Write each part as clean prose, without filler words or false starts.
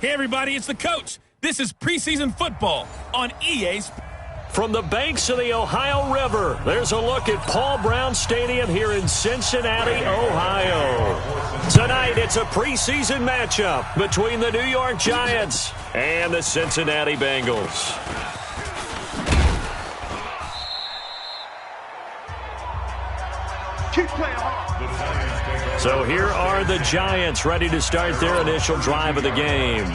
Hey, everybody, it's the coach. This is preseason football on EA Sports. From the banks of the Ohio River, there's a look at Paul Brown Stadium here in Cincinnati, Ohio. Tonight, it's a preseason matchup between the New York Giants and the Cincinnati Bengals. Keep playing hard. So here are the Giants ready to start their initial drive of the game.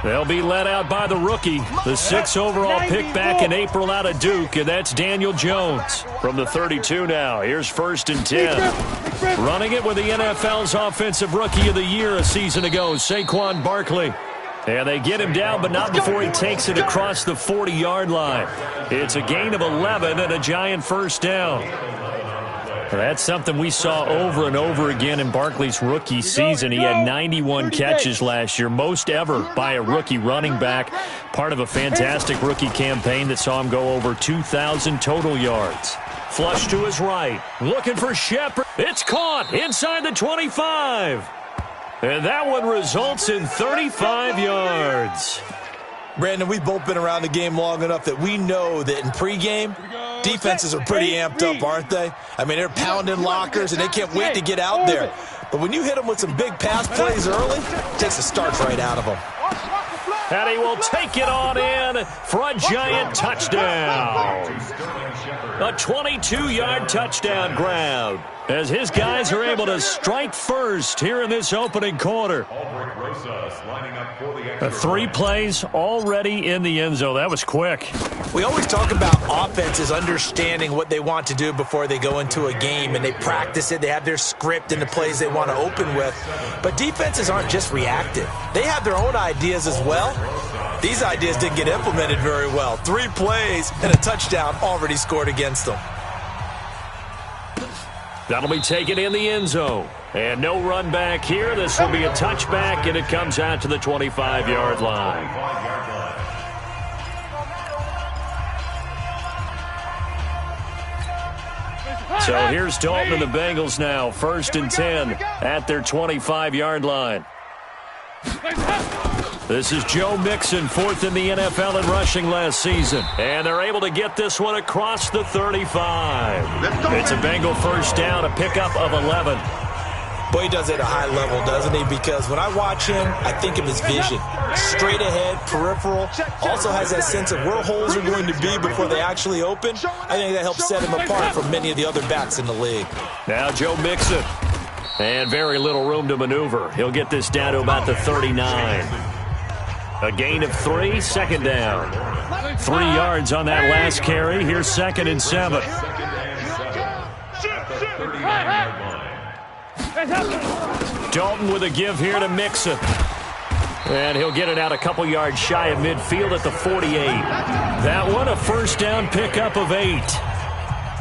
They'll be led out by the rookie, the 6th overall pick back in April out of Duke, and that's Daniel Jones. From the 32 now, here's 1st and 10. Running it with the NFL's Offensive Rookie of the Year a season ago, Saquon Barkley. And they get him down, but not before he takes it across the 40-yard line. It's a gain of 11 and a Giant first down. That's something we saw over and over again in Barkley's rookie season. He had 91 catches last year, most ever by a rookie running back. Part of a fantastic rookie campaign that saw him go over 2,000 total yards. Flush to his right, looking for Shepard. It's caught inside the 25. And that one results in 35 yards. Brandon, we've both been around the game long enough that we know that in pregame, defenses are pretty amped up, aren't they? I mean, they're pounding lockers, and they can't wait to get out there. But when you hit them with some big pass plays early, it takes the starch right out of them. And he will take it on in for a Giant touchdown. A 22-yard touchdown grab as his guys are able to strike first here in this opening quarter. 3 plays already in the end zone. That was quick. We always talk about offenses understanding what they want to do before they go into a game, and they practice it. They have their script and the plays they want to open with. But defenses aren't just reactive. They have their own ideas as well. These ideas didn't get implemented very well. 3 plays and a touchdown already scored against them. That'll be taken in the end zone. And no run back here. This will be a touchback, and it comes out to the 25-yard line. So here's Dalton and the Bengals now. 1st and 10 at their 25-yard line. This is Joe Mixon, 4th in the NFL in rushing last season. And they're able to get this one across the 35. It's a Bengal first down, a pickup of 11. Boy, he does it at a high level, doesn't he? Because when I watch him, I think of his vision. Straight ahead, peripheral. Also has that sense of where holes are going to be before they actually open. I think that helps set him apart from many of the other backs in the league. Now Joe Mixon. And very little room to maneuver. He'll get this down to about the 39. A gain of 3, 2nd down. 3 yards on that last carry. Here's 2nd and 7. Dalton with a give here to Mixon. And he'll get it out a couple yards shy of midfield at the 48. That one a first down pickup of 8.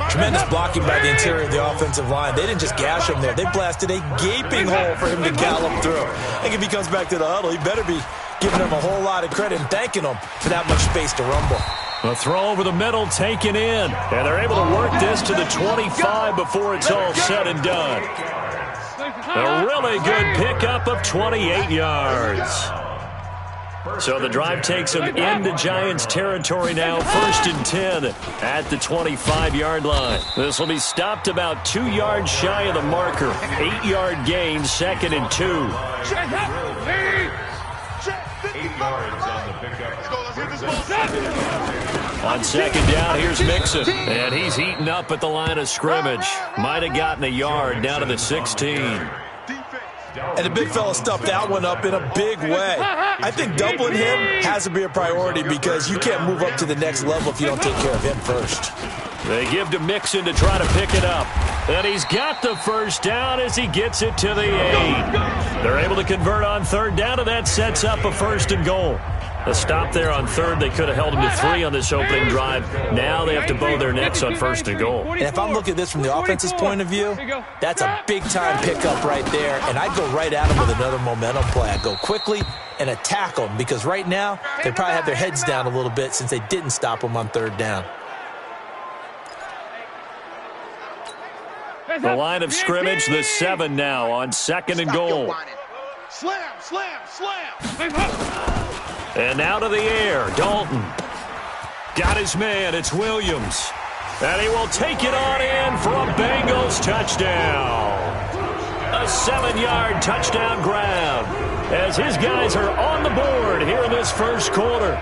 Tremendous blocking by the interior of the offensive line. They didn't just gash him there. They blasted a gaping hole for him to gallop through. I think if he comes back to the huddle, he better be giving them a whole lot of credit and thanking them for that much space to rumble. A throw over the middle taken in. And they're able to work this to the 25 before it's all said and done. A really good pickup of 28 yards. So the drive takes them into Giants territory now. 1st and 10 at the 25-yard line. This will be stopped about 2 yards shy of the marker. 8-yard gain, 2nd and 2. 8 yards on the pickup. On 2nd down, here's Mixon. And he's heating up at the line of scrimmage. Might have gotten a yard down to the 16. And the big fella stuffed that one up in a big way. I think doubling him has to be a priority because you can't move up to the next level if you don't take care of him first. They give to Mixon to try to pick it up. And he's got the first down as he gets it to the 8. They're able to convert on 3rd down, and that sets up a 1st and goal. A stop there on 3rd. They could have held him to 3 on this opening drive. Now they have to bow their necks on 1st and goal. And if I'm looking at this from the offense's point of view, that's a big-time pickup right there. And I'd go right at him with another momentum play. I'd go quickly and attack them because right now they probably have their heads down a little bit since they didn't stop him on 3rd down. The line of scrimmage, the 7 now on 2nd and goal. Slam, slam, slam. And now to the air, Dalton. Got his man, it's Williams. And he will take it on in for a Bengals touchdown. A 7-yard touchdown grab as his guys are on the board here in this first quarter.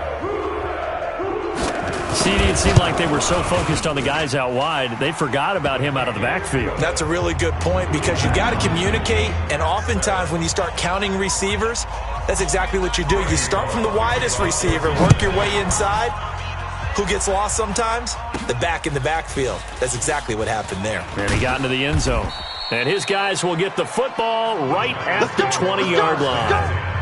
CD, it seemed like they were so focused on the guys out wide, they forgot about him out of the backfield. That's a really good point because you got to communicate, and oftentimes when you start counting receivers, that's exactly what you do. You start from the widest receiver, work your way inside. Who gets lost sometimes? The back in the backfield. That's exactly what happened there. And he got into the end zone. And his guys will get the football right at the 20-yard line.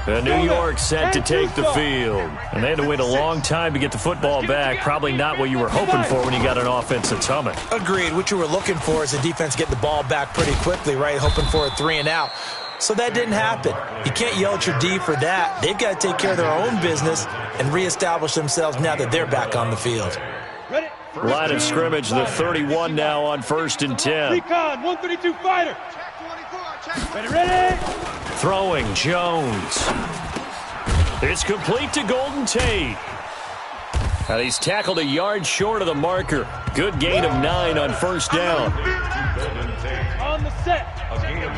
And New York set to take the field. And they had to wait a long time to get the football back. Probably not what you were hoping for when you got an offense that's humming. Agreed. What you were looking for is the defense get the ball back pretty quickly, right? Hoping for a 3-and-out. So that didn't happen. You can't yell at your D for that. They've got to take care of their own business and reestablish themselves now that they're back on the field. Line of scrimmage, the 31 now on 1st and 10. Recon, 132 fighter. Ready? Throwing, Jones. It's complete to Golden Tate. And he's tackled a yard short of the marker. Good gain of 9 on 1st down. On the set.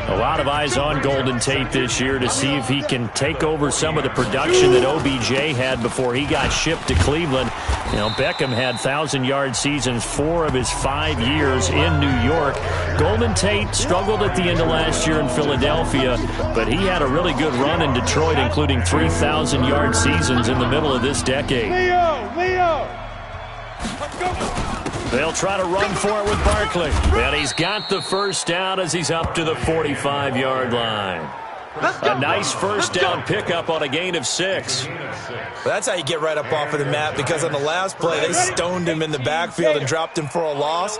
A lot of eyes on Golden Tate this year to see if he can take over some of the production that OBJ had before he got shipped to Cleveland. You know, Beckham had 1,000-yard seasons 4 of his 5 years in New York. Golden Tate struggled at the end of last year in Philadelphia, but he had a really good run in Detroit, including 3,000-yard seasons in the middle of this decade. Leo! Let's go! They'll try to run for it with Barkley. And he's got the first down as he's up to the 45-yard line. A nice first down pickup on a gain of 6. Well, that's how you get right up off of the mat, because on the last play, they stoned him in the backfield and dropped him for a loss.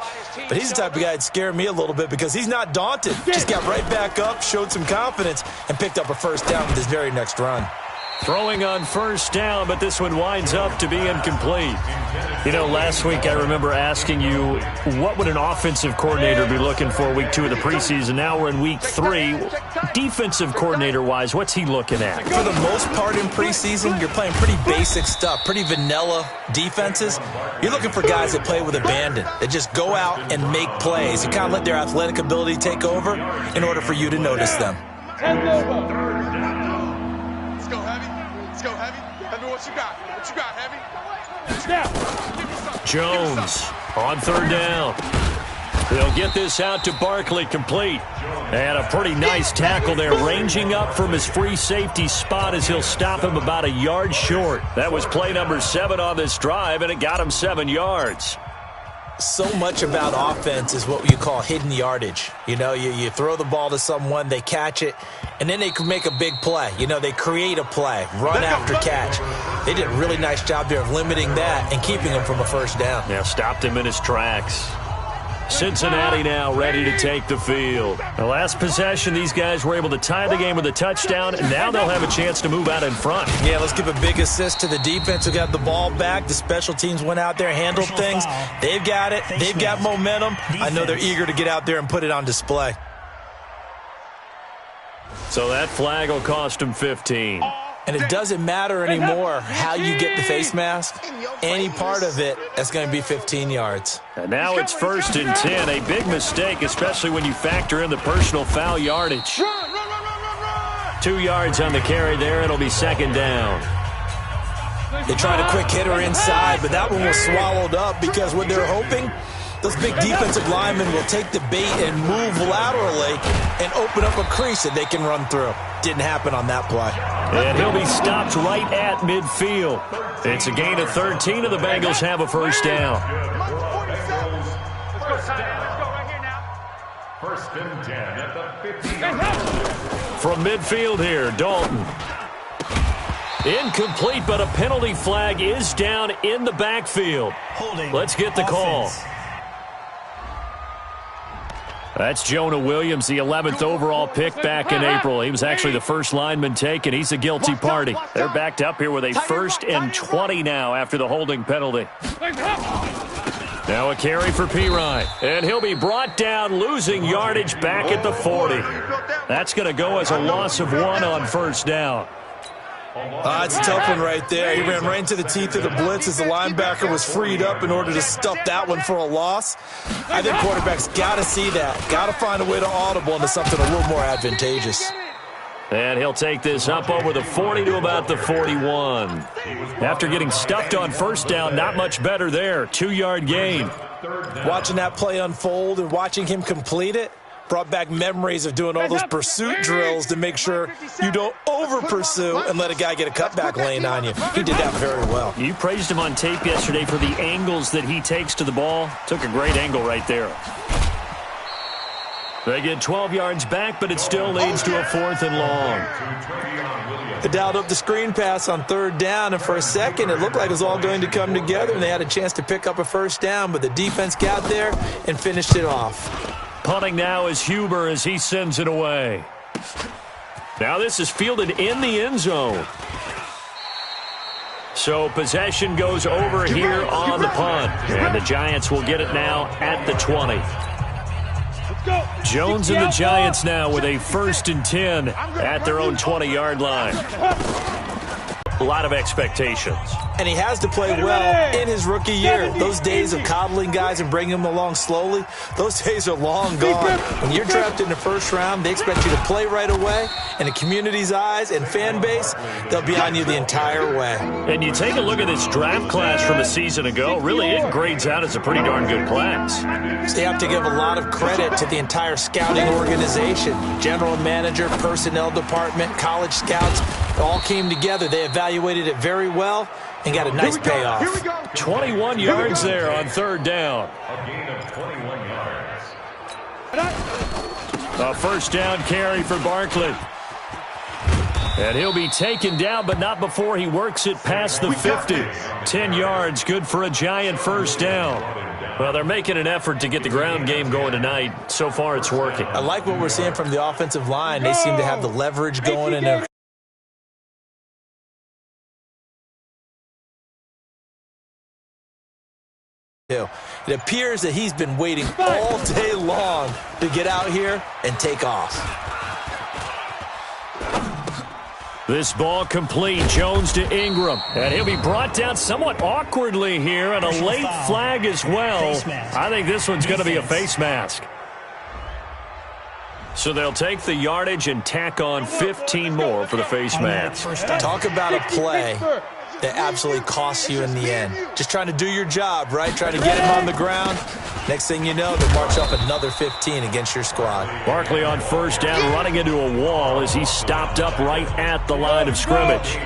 But he's the type of guy that scared me a little bit because he's not daunted. Just got right back up, showed some confidence, and picked up a first down with his very next run. Throwing on first down, but this one winds up to be incomplete. You know, last week I remember asking you, what would an offensive coordinator be looking for week 2 of the preseason? Now we're in week 3. Defensive coordinator-wise, what's he looking at? For the most part in preseason, you're playing pretty basic stuff, pretty vanilla defenses. You're looking for guys that play with abandon, that just go out and make plays. You kind of let their athletic ability take over in order for you to notice them. Go, Heavy. Heavy, what you got? What you got, Heavy? Jones on 3rd down. They'll get this out to Barkley, complete. And a pretty nice tackle there, ranging up from his free safety spot as he'll stop him about a yard short. That was play number 7 on this drive, and it got him 7 yards. So much about offense is what you call hidden yardage. You know, you throw the ball to someone, they catch it, and then they can make a big play. You know, they create a play, run after catch. They did a really nice job there of limiting that and keeping him from a first down. Yeah, stopped him in his tracks. Cincinnati now ready to take the field. The last possession, these guys were able to tie the game with a touchdown, and now they'll have a chance to move out in front. Yeah, let's give a big assist to the defense who got the ball back. The special teams went out there, handled things. They've got it. They've got momentum. I know they're eager to get out there and put it on display. So that flag will cost him 15. And it doesn't matter anymore how you get the face mask. Any part of it, that's going to be 15 yards. And now it's 1st and 10. A big mistake, especially when you factor in the personal foul yardage. 2 yards on the carry there. It'll be 2nd down. They tried a quick hitter inside, but that one was swallowed up because what they're hoping, those big defensive linemen will take the bait and move laterally and open up a crease that they can run through. Didn't happen on that play. And he'll be stopped right at midfield. It's a gain of 13, and the Bengals have a first down. First and 10 at the 15. From midfield here, Dalton. Incomplete, but a penalty flag is down in the backfield. Let's get the call. That's Jonah Williams, the 11th overall pick back in April. He was actually the first lineman taken. He's a guilty party. They're backed up here with a 1st and 20 now after the holding penalty. Now a carry for Pirine. And he'll be brought down, losing yardage back at the 40. That's going to go as a loss of 1 on first down. It's a tough one right there. He ran right into the teeth of the blitz as the linebacker was freed up in order to stuff that one for a loss. I think quarterbacks got to see that. Got to find a way to audible into something a little more advantageous. And he'll take this up over the 40 to about the 41. After getting stuffed on first down, not much better there. 2-yard gain. Watching that play unfold and watching him complete it brought back memories of doing all those pursuit drills to make sure you don't over-pursue and let a guy get a cutback lane on you. He did that very well. You praised him on tape yesterday for the angles that he takes to the ball. Took a great angle right there. They get 12 yards back, but it still leads to a 4th and long. They dialed up the screen pass on 3rd down, and for a second it looked like it was all going to come together, and they had a chance to pick up a first down, but the defense got there and finished it off. Punting now is Huber as he sends it away. Now this is fielded in the end zone. So possession goes over here on the punt, and the Giants will get it now at the 20. Jones and the Giants now with a 1st and 10 at their own 20-yard line. A lot of expectations. And he has to play well in his rookie year. Those days of coddling guys and bringing them along slowly, those days are long gone. When you're drafted in the 1st round, they expect you to play right away. In the community's eyes and fan base, they'll be on you the entire way. And you take a look at this draft class from a season ago, really it grades out as a pretty darn good class. So they have to give a lot of credit to the entire scouting organization. General manager, personnel department, college scouts, all came together. They evaluated it very well and got a nice payoff. 21 yards there on 3rd down. A gain of 21 yards. A 1st down carry for Barkley. And he'll be taken down, but not before he works it past the 50. 10 yards, good for a Giant 1st down. Well, they're making an effort to get the ground game going tonight. So far, it's working. I like what we're seeing from the offensive line. They seem to have the leverage going in there. It appears that he's been waiting all day long to get out here and take off. This ball complete. Jones to Ingram. And he'll be brought down somewhat awkwardly here, and a late flag as well. I think this one's going to be a face mask. So they'll take the yardage and tack on 15 more for the face mask. Talk about a play that absolutely costs you in the end. Just trying to do your job, right? Trying to get him on the ground. Next thing you know, they'll march up another 15 against your squad. Barkley on 1st down, running into a wall as he stopped up right at the line of scrimmage.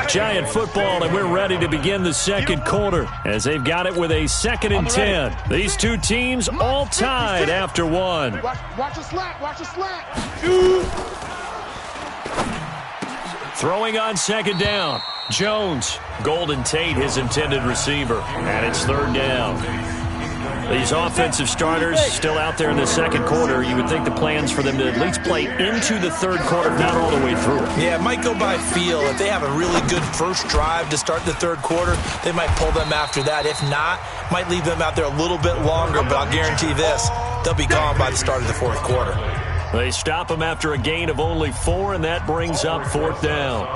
Giant football, and we're ready to begin the 2nd quarter as they've got it with a 2nd and 10. These two teams all tied after 1. Watch the slant. Watch the slant. Throwing on 2nd down. Jones. Golden Tate, his intended receiver. And it's 3rd down. These offensive starters still out there in the 2nd quarter. You would think the plans for them to at least play into the 3rd quarter, not all the way through. Yeah, it might go by feel. If they have a really good first drive to start the 3rd quarter, they might pull them after that. If not, might leave them out there a little bit longer, but I'll guarantee this, they'll be gone by the start of the 4th quarter. They stop him after a gain of only 4, and that brings up 4th down.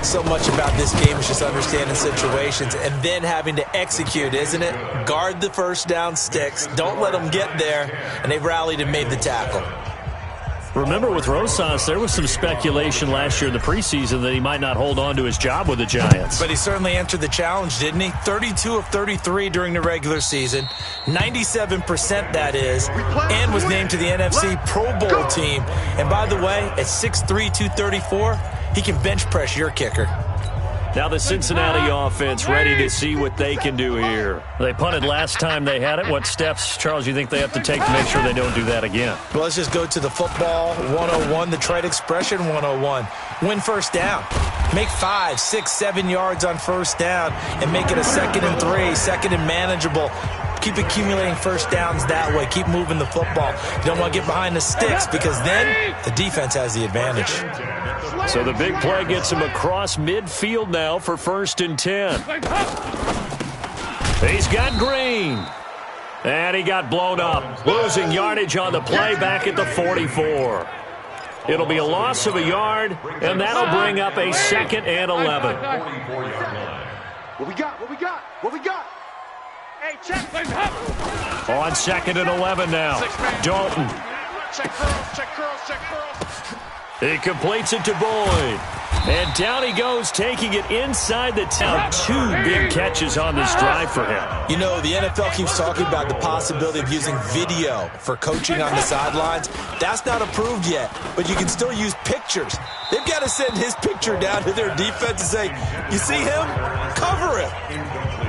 So much about this game is just understanding situations and then having to execute, isn't it? Guard the 1st down sticks. Don't let them get there, and they rallied and made the tackle. Remember with Rosas, there was some speculation last year in the preseason that he might not hold on to his job with the Giants. But he certainly answered the challenge, didn't he? 32 of 33 during the regular season, 97% that is, and was named to the NFC Pro Bowl team. And by the way, at 6'3", 234, he can bench press your kicker. Now the Cincinnati offense ready to see what they can do here. They punted last time they had it. What steps, Charles, you think they have to take to make sure they don't do that again? Well, let's just go to the football 101, the trite expression 101. Win 1st down. Make 5, 6, 7 yards on 1st down and make it a 2nd and 3, 2nd and manageable. Keep accumulating first downs that way. Keep moving the football. You don't want to get behind the sticks because then the defense has the advantage. So the big play gets him across midfield now for 1st and 10. He's got Green. And he got blown up. Losing yardage on the play back at the 44. It'll be a loss of a yard, and that'll bring up a 2nd and 11. What we got? What we got? What we got? Hey, check. On 2nd and 11 now. Dalton. Check curls, check curls. He completes it to Boyd. And down he goes, taking it inside the town. 2 big catches on this drive for him. You know, the NFL keeps talking about the possibility of using video for coaching on the sidelines. That's not approved yet, but you can still use pictures. They've got to send his picture down to their defense and say, you see him? Cover it.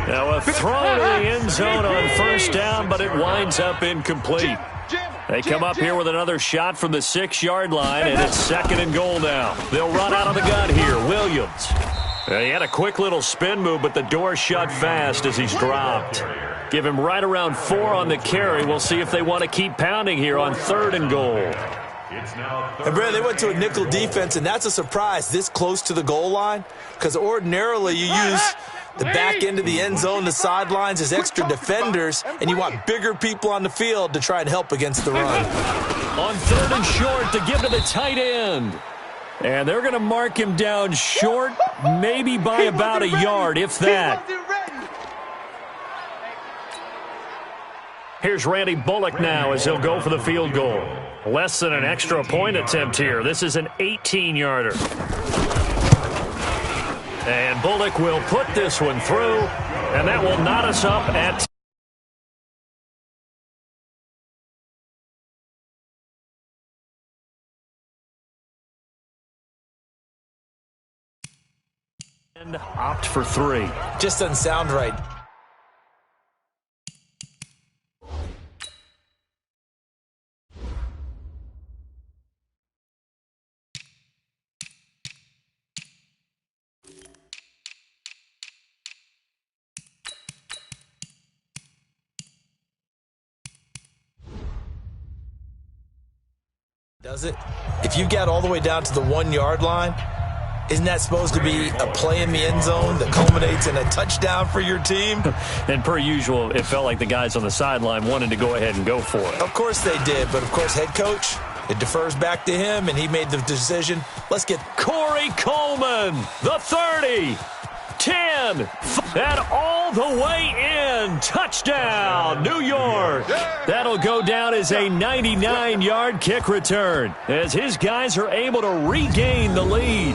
Now a throw to the end zone on 1st down, but it winds up incomplete. They come up here with another shot from the 6-yard line, and it's 2nd and goal now. They'll run out of the gun here. Williams. He had a quick little spin move, but the door shut fast as he's dropped. Give him right around 4 on the carry. We'll see if they want to keep pounding here on 3rd and goal. And, Brad, they went to a nickel defense, and that's a surprise this close to the goal line because ordinarily you use the back end of the end zone, the sidelines as extra defenders, and you want bigger people on the field to try and help against the run. On 3rd and short to give to the tight end. And they're going to mark him down short, maybe by about a yard, if that. Here's Randy Bullock now as he'll go for the field goal. Less than an extra point attempt here. This is an 18-yarder. And Bullock will put this one through, and that will knot us up at and opt for 3. Just doesn't sound right. Does it? If you get all the way down to the 1-yard line, isn't that supposed to be a play in the end zone that culminates in a touchdown for your team? And per usual, it felt like the guys on the sideline wanted to go ahead and go for it. Of course they did, but of course head coach, it defers back to him, and he made the decision. Let's get Corey Coleman, the 30. 10, and all the way in. Touchdown, New York. That'll go down as a 99-yard kick return as his guys are able to regain the lead.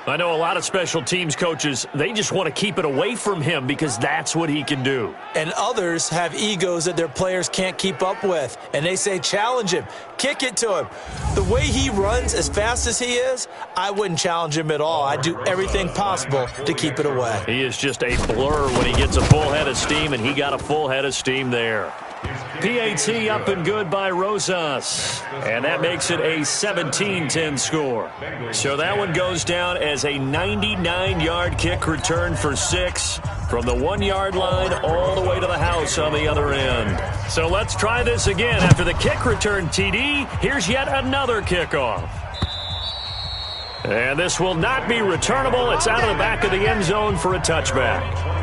I know a lot of special teams coaches, they just want to keep it away from him because that's what he can do. And others have egos that their players can't keep up with. And they say, challenge him. Kick it to him. The way he runs as fast as he is, I wouldn't challenge him at all. I'd do everything possible to keep it away. He is just a blur when he gets a full head of steam, and he got a full head of steam there. PAT up and good by Rosas. And that makes it a 17-10 score. So that one goes down as a 99-yard kick return for 6 from the 1-yard line all the way to the house on the other end. So let's try this again. After the kick return TD, here's yet another kickoff. And this will not be returnable. It's out of the back of the end zone for a touchback.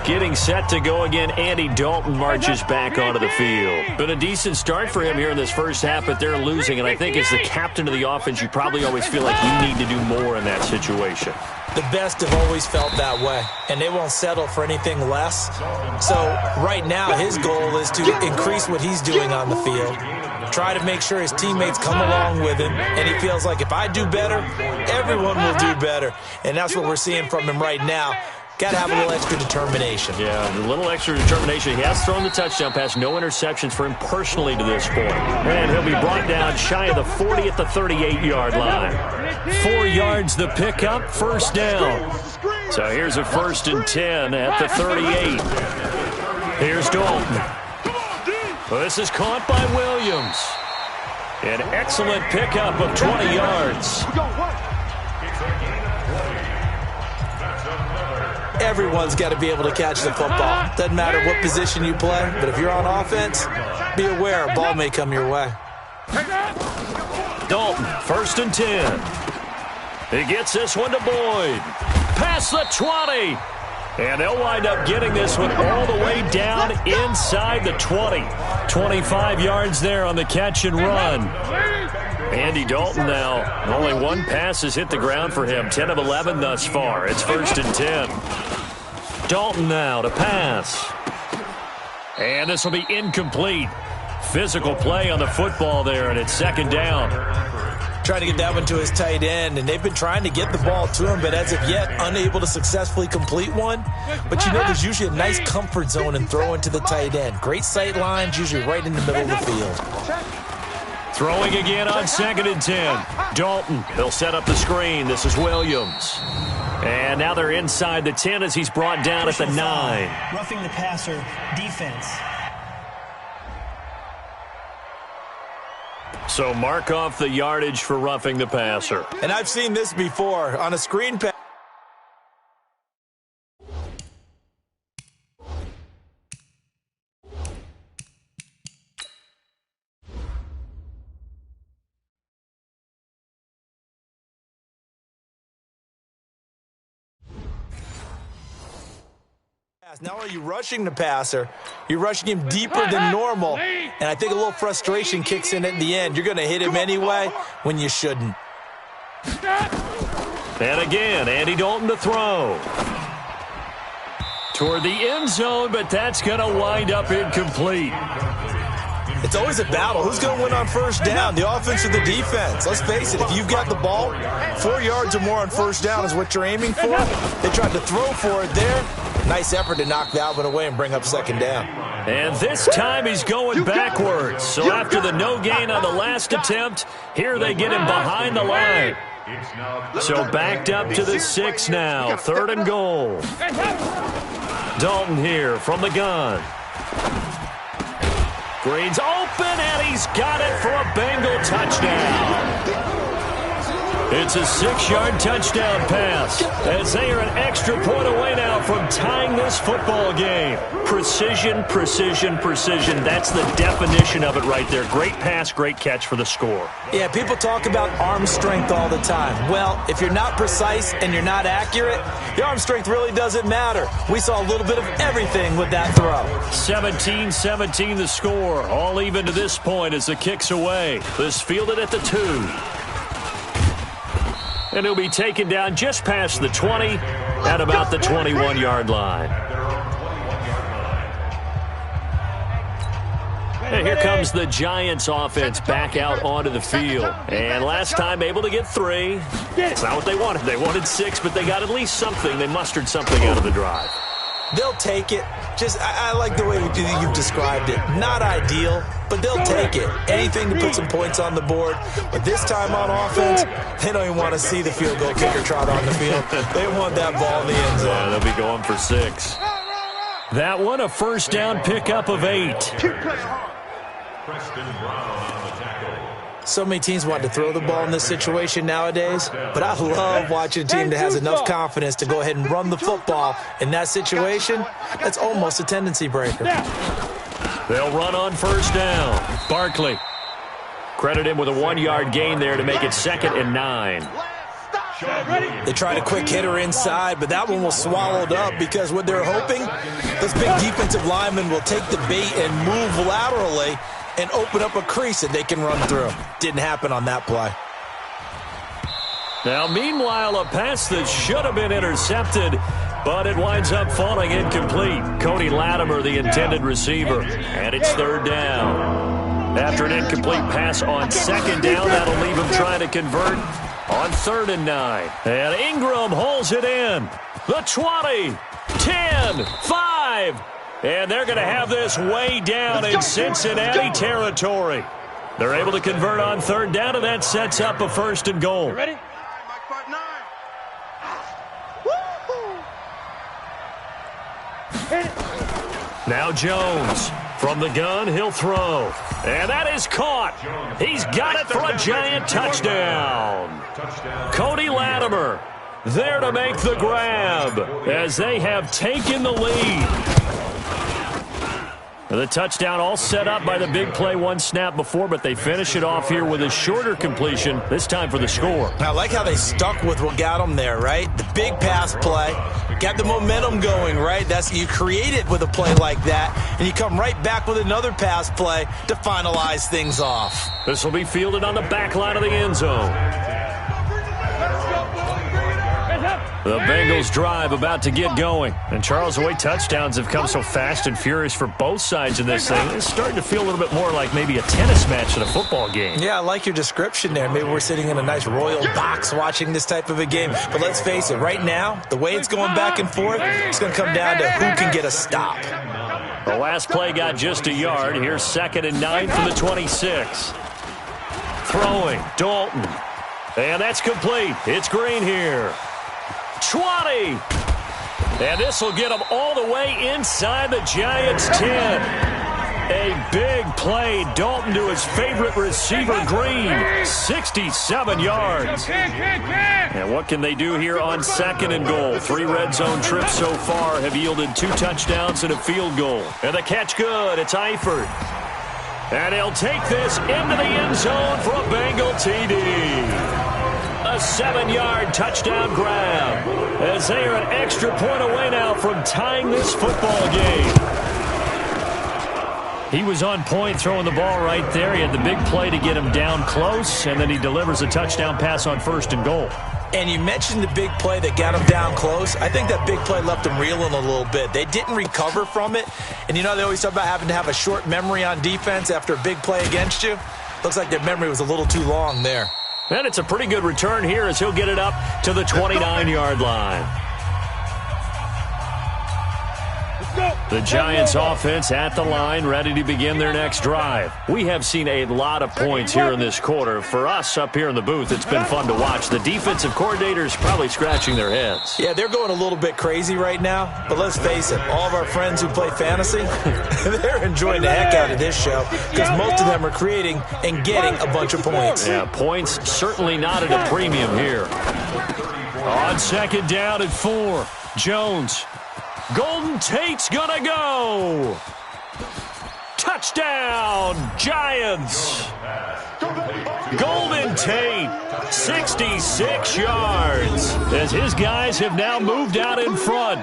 Getting set to go again, Andy Dalton marches back onto the field. Been a decent start for him here in this first half, but they're losing. And I think as the captain of the offense, you probably always feel like you need to do more in that situation. The best have always felt that way, and they won't settle for anything less. So right now, his goal is to increase what he's doing on the field, try to make sure his teammates come along with him, and he feels like if I do better, everyone will do better. And that's what we're seeing from him right now. Got to have a little extra determination. Yeah, a little extra determination. He has thrown the touchdown pass. No interceptions for him personally to this point. And he'll be brought down shy of the 40 at the 38-yard line. 4 yards the pickup, first down. So here's a 1st and 10 at the 38. Here's Dalton. Well, this is caught by Williams. An excellent pickup of 20 yards. everyone's got to be able to catch the football. Doesn't matter what position you play, but if you're on offense, be aware a ball may come your way. Dalton, 1st and 10. He gets this one to Boyd. Past the 20. And they'll wind up getting this one all the way down inside the 20. 25 yards there on the catch and run. Andy Dalton now, only one pass has hit the ground for him. 10 of 11 thus far. It's 1st and 10. Dalton now to pass. And this will be incomplete. Physical play on the football there, and it's 2nd down. Trying to get that one to his tight end, and they've been trying to get the ball to him, but as of yet, unable to successfully complete one. But you know there's usually a nice comfort zone in throwing to the tight end. Great sight lines, usually right in the middle of the field. Throwing again on 2nd and 10. Dalton, he'll set up the screen. This is Williams. And now they're inside the 10 as he's brought down at the 9. Roughing the passer, defense. So mark off the yardage for roughing the passer. And I've seen this before on a screen pass. Not only are you rushing the passer, you're rushing him deeper than normal. And I think a little frustration kicks in at the end. You're going to hit him anyway when you shouldn't. And again, Andy Dalton to throw. Toward the end zone, but that's going to wind up incomplete. It's always a battle. Who's going to win on 1st down, the offense or the defense? Let's face it, if you've got the ball, 4 yards or more on 1st down is what you're aiming for. They tried to throw for it there. Nice effort to knock that one away and bring up 2nd down. And this time he's going backwards. So after the no gain on the last attempt, here they get him behind the line. So backed up to the 6 now. 3rd and goal. Dalton here from the gun. Green's open, and he's got it for a Bengal touchdown. It's a 6-yard touchdown pass as they are an extra point away now from tying this football game. Precision, precision, precision. That's the definition of it right there. Great pass, great catch for the score. Yeah, people talk about arm strength all the time. Well, if you're not precise and you're not accurate, your arm strength really doesn't matter. We saw a little bit of everything with that throw. 17-17 the score. All even to this point as the kick's away. This fielded at the 2. And he'll be taken down just past the 20 at about the 21-yard line. And here comes the Giants offense back out onto the field. And last time able to get 3. It's not what they wanted. They wanted 6, but they got at least something. They mustered something out of the drive. They'll take it. I like the way you've described it. Not ideal, but they'll take it. Anything to put some points on the board. But this time on offense, they don't even want to see the field goal kicker trot on the field. They want that ball in the end zone. Yeah, they'll be going for 6. That one, a 1st down pickup of 8. So many teams want to throw the ball in this situation nowadays, but I love watching a team that has enough confidence to go ahead and run the football in that situation. That's almost a tendency breaker. They'll run on 1st down. Barkley. Credit him with a 1-yard gain there to make it 2nd and 9. They tried a quick hitter inside, but that one was swallowed up because what they're hoping, those big defensive linemen will take the bait and move laterally and open up a crease that they can run through. Didn't happen on that play. Now, meanwhile, a pass that should have been intercepted, but it winds up falling incomplete. Cody Latimer, the intended receiver, and it's 3rd down. After an incomplete pass on 2nd down, that'll leave him trying to convert on 3rd and 9. And Ingram holds it in. The 20, 10, 5. And they're going to have this way down in Cincinnati territory. They're able to convert on 3rd down, and that sets up a 1st and goal. Ready? Now Jones. From the gun, he'll throw. And that is caught. He's got it for a Giant touchdown. Cody Latimer. there to make the grab as they have taken the lead. The touchdown all set up by the big play one snap before, but they finish it off here with a shorter completion, this time for the score. I like how they stuck with what got them there, right? The big pass play, got the momentum going, right? You create it with a play like that, and you come right back with another pass play to finalize things off. This will be fielded on the back line of the end zone. The Bengals drive about to get going. And Charles, the way touchdowns have come so fast and furious for both sides in this thing, it's starting to feel a little bit more like maybe a tennis match than a football game. Yeah, I like your description there. Maybe we're sitting in a nice royal box watching this type of a game. But let's face it, right now, the way it's going back and forth, it's going to come down to who can get a stop. The last play got just a yard. Here's 2nd and 9 from the 26. Throwing, Dalton. And that's complete. It's Green here. 20. And this will get them all the way inside the Giants' 10. A big play. Dalton to his favorite receiver, Green. 67 yards. And what can they do here on 2nd and goal? 3 red zone trips so far have yielded 2 touchdowns and a field goal. And the catch good. It's Eifert. And he'll take this into the end zone for a Bengal TD. A 7-yard touchdown grab as they are an extra point away now from tying this football game. He was on point throwing the ball right there. He had the big play to get him down close, and then he delivers a touchdown pass on 1st and goal. And you mentioned the big play that got him down close. I think that big play left them reeling a little bit. They didn't recover from it. And you know they always talk about having to have a short memory on defense after a big play against you. Looks like their memory was a little too long there. And it's a pretty good return here as he'll get it up to the 29-yard line. The Giants offense at the line, ready to begin their next drive. We have seen a lot of points here in this quarter. For us up here in the booth, it's been fun to watch. The defensive coordinators probably scratching their heads. Yeah, they're going a little bit crazy right now. But let's face it, all of our friends who play fantasy, they're enjoying the heck out of this show because most of them are creating and getting a bunch of points. Yeah, points certainly not at a premium here. On 2nd down and 4, Jones. Golden Tate's gonna go. Touchdown, Giants. Golden Tate, 66 yards, as his guys have now moved out in front.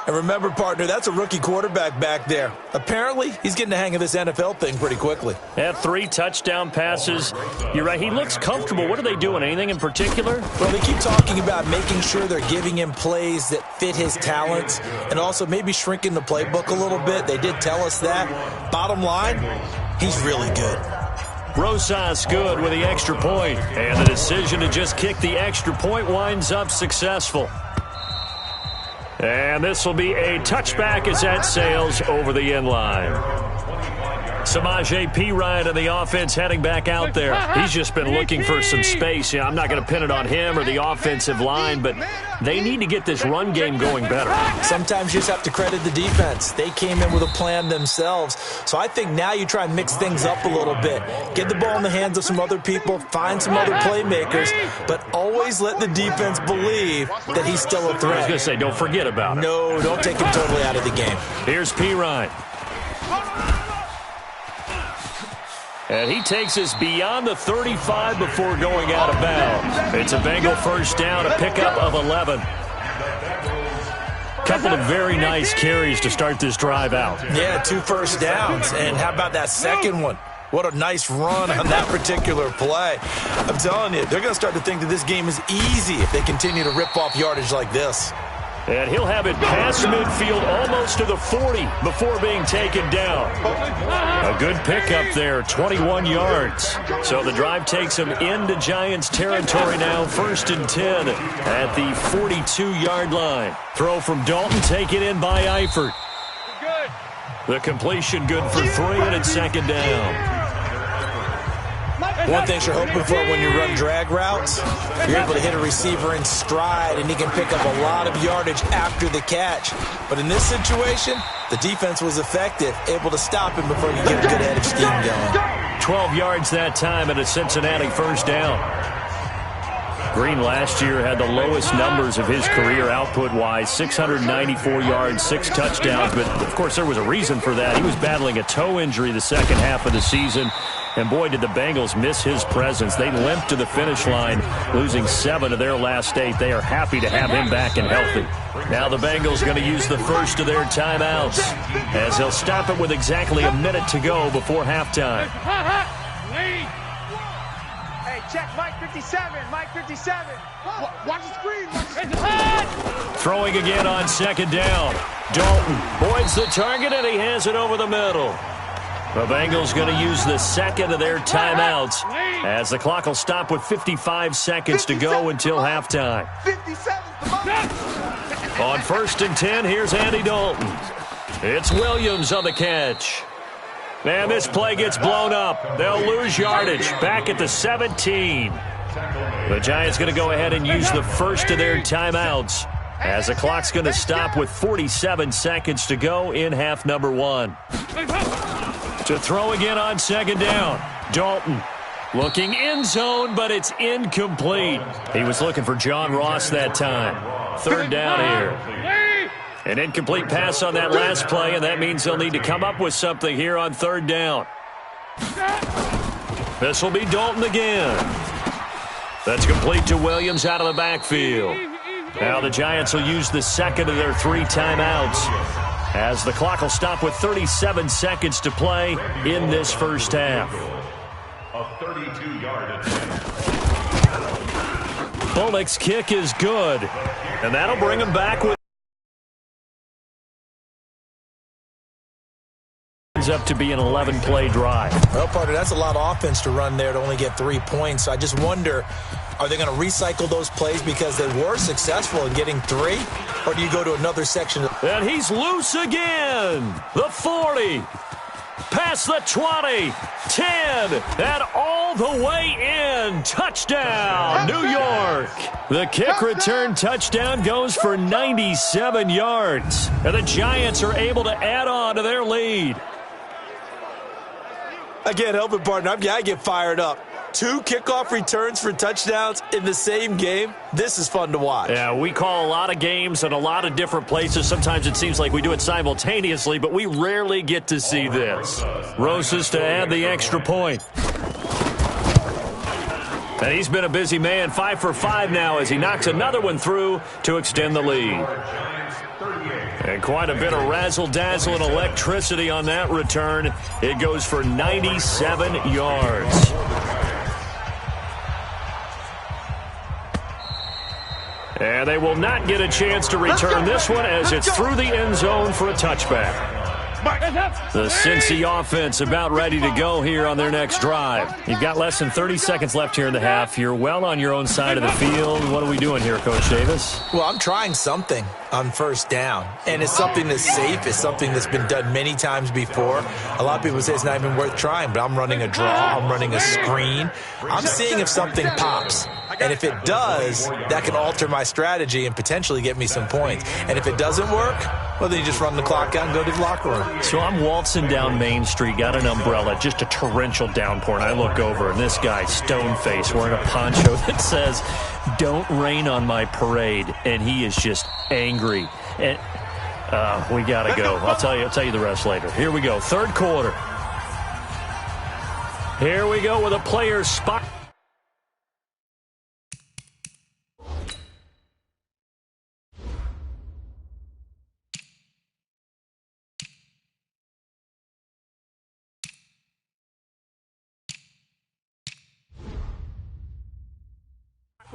And remember, partner, that's a rookie quarterback back there. Apparently, he's getting the hang of this NFL thing pretty quickly. Had 3 touchdown passes. You're right, he looks comfortable. What are they doing? Anything in particular? Well, they keep talking about making sure they're giving him plays that fit his talents and also maybe shrinking the playbook a little bit. They did tell us that. Bottom line, he's really good. Rosas good with the extra point. And the decision to just kick the extra point winds up successful. And this will be a touchback as that sails over the end line. Samaje Perine and the offense heading back out there. He's just been looking for some space. I'm not going to pin it on him or the offensive line, but they need to get this run game going better. Sometimes you just have to credit the defense. They came in with a plan themselves. So I think now you try and mix things up a little bit. Get the ball in the hands of some other people, find some other playmakers, but always let the defense believe that he's still a threat. I was going to say, don't forget about it. No, don't take him totally out of the game. Here's Perine. And he takes us beyond the 35 before going out of bounds. It's a Bengal first down, a pickup of 11. Couple of very nice carries to start this drive out. Yeah, 2 first downs. And how about that second one? What a nice run on that particular play. I'm telling you, they're going to start to think that this game is easy if they continue to rip off yardage like this. And he'll have it past midfield almost to the 40 before being taken down. A good pickup there, 21 yards. So the drive takes him into Giants territory now, 1st and 10 at the 42-yard line. Throw from Dalton taken in by Eifert. The completion good for 3 and it's 2nd down. One thing you're hoping for when you run drag routes, you're able to hit a receiver in stride, and he can pick up a lot of yardage after the catch. But in this situation, the defense was effective, able to stop him before you get a good head of steam going. 12 yards that time and a Cincinnati first down. Green last year had the lowest numbers of his career output-wise, 694 yards, 6 touchdowns. But, of course, there was a reason for that. He was battling a toe injury the second half of the season. And, boy, did the Bengals miss his presence. They limped to the finish line, losing 7 of their last 8. They are happy to have him back and healthy. Now the Bengals going to use the first of their timeouts as they'll stop it with exactly a minute to go before halftime. Hey, check Mike 57. Mike 57. Watch the screen. Throwing again on second down. Dalton voids the target, and he has it over the middle. The Bengals going to use the second of their timeouts as the clock will stop with 55 seconds to go until halftime. 57's the moment. On 1st and 10, here's Andy Dalton. It's Williams on the catch. And this play gets blown up. They'll lose yardage back at the 17. The Giants going to go ahead and use the first of their timeouts as the clock's going to stop with 47 seconds to go in half number 1. To throw again on second down. Dalton looking end zone, but it's incomplete. He was looking for John Ross that time. 3rd down here. An incomplete pass on that last play, and that means they'll need to come up with something here on 3rd down. This will be Dalton again. That's complete to Williams out of the backfield. Now the Giants will use the second of their 3 timeouts as the clock will stop with 37 seconds to play in this first half. A 32-yard attempt. Bullock's kick is good, and that'll bring him back with up to be an 11-play drive. Well, partner, that's a lot of offense to run there to only get 3 points. I just wonder, are they going to recycle those plays because they were successful in getting 3? Or do you go to another section? And he's loose again. The 40. Past the 20. 10. And all the way in. Touchdown, New York. The kick return touchdown goes for 97 yards. And the Giants are able to add on to their lead. I can't help it, partner. I get fired up. 2 kickoff returns for touchdowns in the same game. This is fun to watch. Yeah, we call a lot of games in a lot of different places. Sometimes it seems like we do it simultaneously, but we rarely get to see this. Rosas to add the extra point. And he's been a busy man, 5 for 5 now as he knocks another one through to extend the lead. And quite a bit of razzle-dazzle and electricity on that return. It goes for 97 yards. And they will not get a chance to return this one as it's through the end zone for a touchback. The Cincy offense about ready to go here on their next drive. You've got less than 30 seconds left here in the half. You're well on your own side of the field. What are we doing here, Coach Davis? Well, I'm trying something on 1st down, and it's something that's safe. It's something that's been done many times before. A lot of people say it's not even worth trying, but I'm running a draw. I'm running a screen. I'm seeing if something pops. And if it does, that can alter my strategy and potentially get me some points. And if it doesn't work, well, then you just run the clock out and go to the locker room. So I'm waltzing down Main Street, got an umbrella, just a torrential downpour, and I look over, and this guy, stone-faced, wearing a poncho that says, "Don't rain on my parade," and he is just angry. And we got to go. I'll tell you the rest later. Here we go, 3rd quarter. Here we go with a player spot.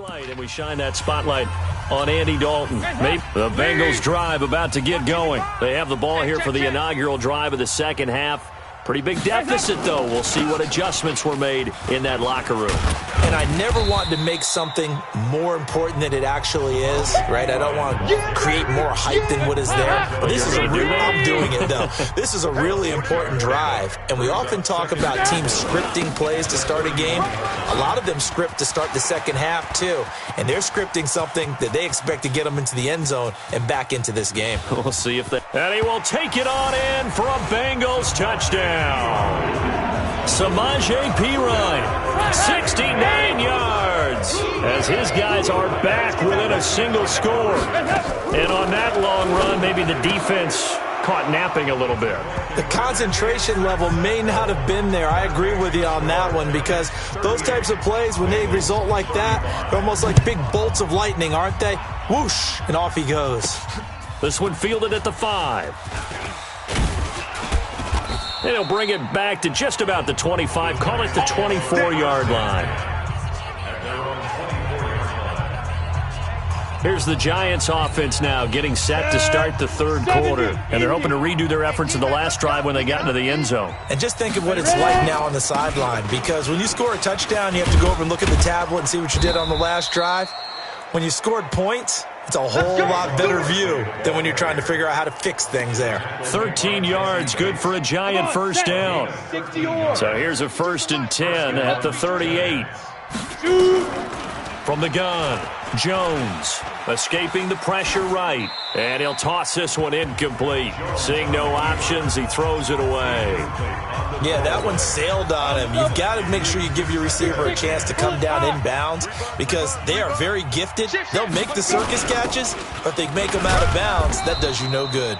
And we shine that spotlight on Andy Dalton. Maybe the Bengals drive about to get going. They have the ball here for the inaugural drive of the second half. Pretty big deficit, though. We'll see what adjustments were made in that locker room. And I never want to make something more important than it actually is, right? I don't want to create more hype than what is there. But this is I'm doing it, though. This is a really important drive. And we often talk about teams scripting plays to start a game. A lot of them script to start the second half, too. And they're scripting something that they expect to get them into the end zone and back into this game. We'll see if they... And he will take it on in for a Bengals touchdown. Samaje Perine, 69 yards, as his guys single score. And on that long run, maybe the defense caught napping a little bit. The concentration level may not have been there. I agree with you on that one, because those types of plays, when they result like that, they're almost like big bolts of lightning, aren't they? Whoosh, and off he goes. This one fielded at the 5. And he'll bring it back to just about the 25. Call it the 24-yard line. Here's the Giants offense now getting set to start the third quarter. And they're hoping to redo their efforts in the last drive when they got into the end zone. And just think of what it's like now on the sideline, because when you score a touchdown, you have to go over and look at the tablet and see what you did on the last drive. When you scored points, it's a whole lot better view than when you're trying to figure out how to fix things there. 13 yards, good for a Giant first down. So here's a 1st and 10 at the 38. From the gun, Jones escaping the pressure right. And he'll toss this one incomplete. Seeing no options, he throws it away. Yeah, that one sailed on him. You've got to make sure you give your receiver a chance to come down inbounds, because they are very gifted. They'll make the circus catches, but if they make them out of bounds, that does you no good.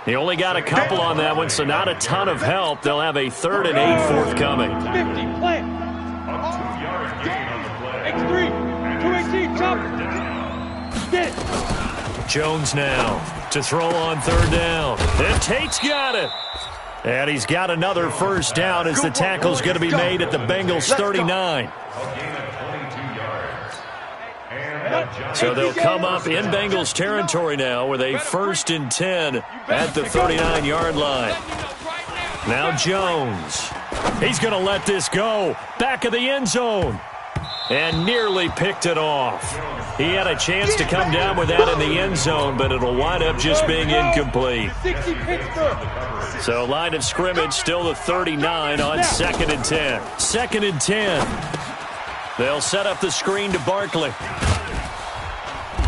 He only got a couple on that one, so not a ton of help. They'll have a 3rd and 8 forthcoming. 50, play. A 2-yard gain on the play. X3, 218, chop. Get it. Jones now to throw on 3rd down. And Tate's got it. And he's got another first down as the tackle's going to be made at the Bengals 39. So they'll come up in Bengals territory now with a 1st and 10 at the 39-yard line. Now Jones. He's going to let this go. Back of the end zone. And nearly picked it off. He had a chance to come down with that in the end zone, but it'll wind up just being incomplete. So line of scrimmage still the 39 on 2nd and 10. 2nd and 10. They'll set up the screen to Barkley.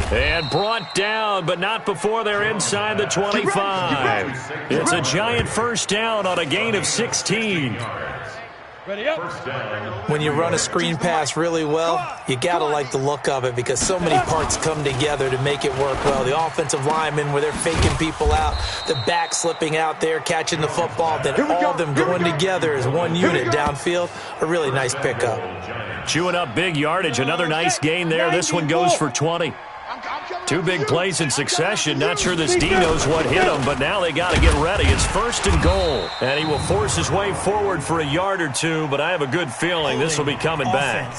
And brought down, but not before they're inside the 25. It's a Giant first down on a gain of 16. When you run a screen pass really well, you got to like the look of it, because so many parts come together to make it work well. The offensive linemen, where they're faking people out, the back slipping out there, catching the football, then all of them going together as one unit downfield. A really nice pickup. Chewing up big yardage. Another nice gain there. This one goes for 20. 2 big plays in succession. Not sure this D knows what hit him, but now they got to get ready. It's 1st and goal. And he will force his way forward for a yard or two, but I have a good feeling this will be coming back.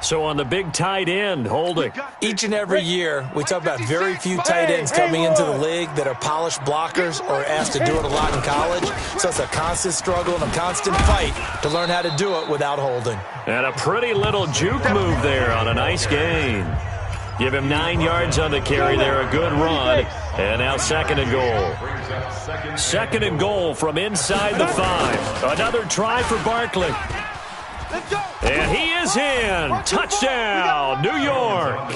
So on the big tight end, holding. Each and every year, we talk about very few tight ends coming into the league that are polished blockers or asked to do it a lot in college. So it's a constant struggle and a constant fight to learn how to do it without holding. And a pretty little juke move there on a nice gain. Give him 9 yards on the carry there, a good run. And now 2nd and goal. 2nd and goal from inside the 5. Another try for Barkley. And he is in. Touchdown, New York.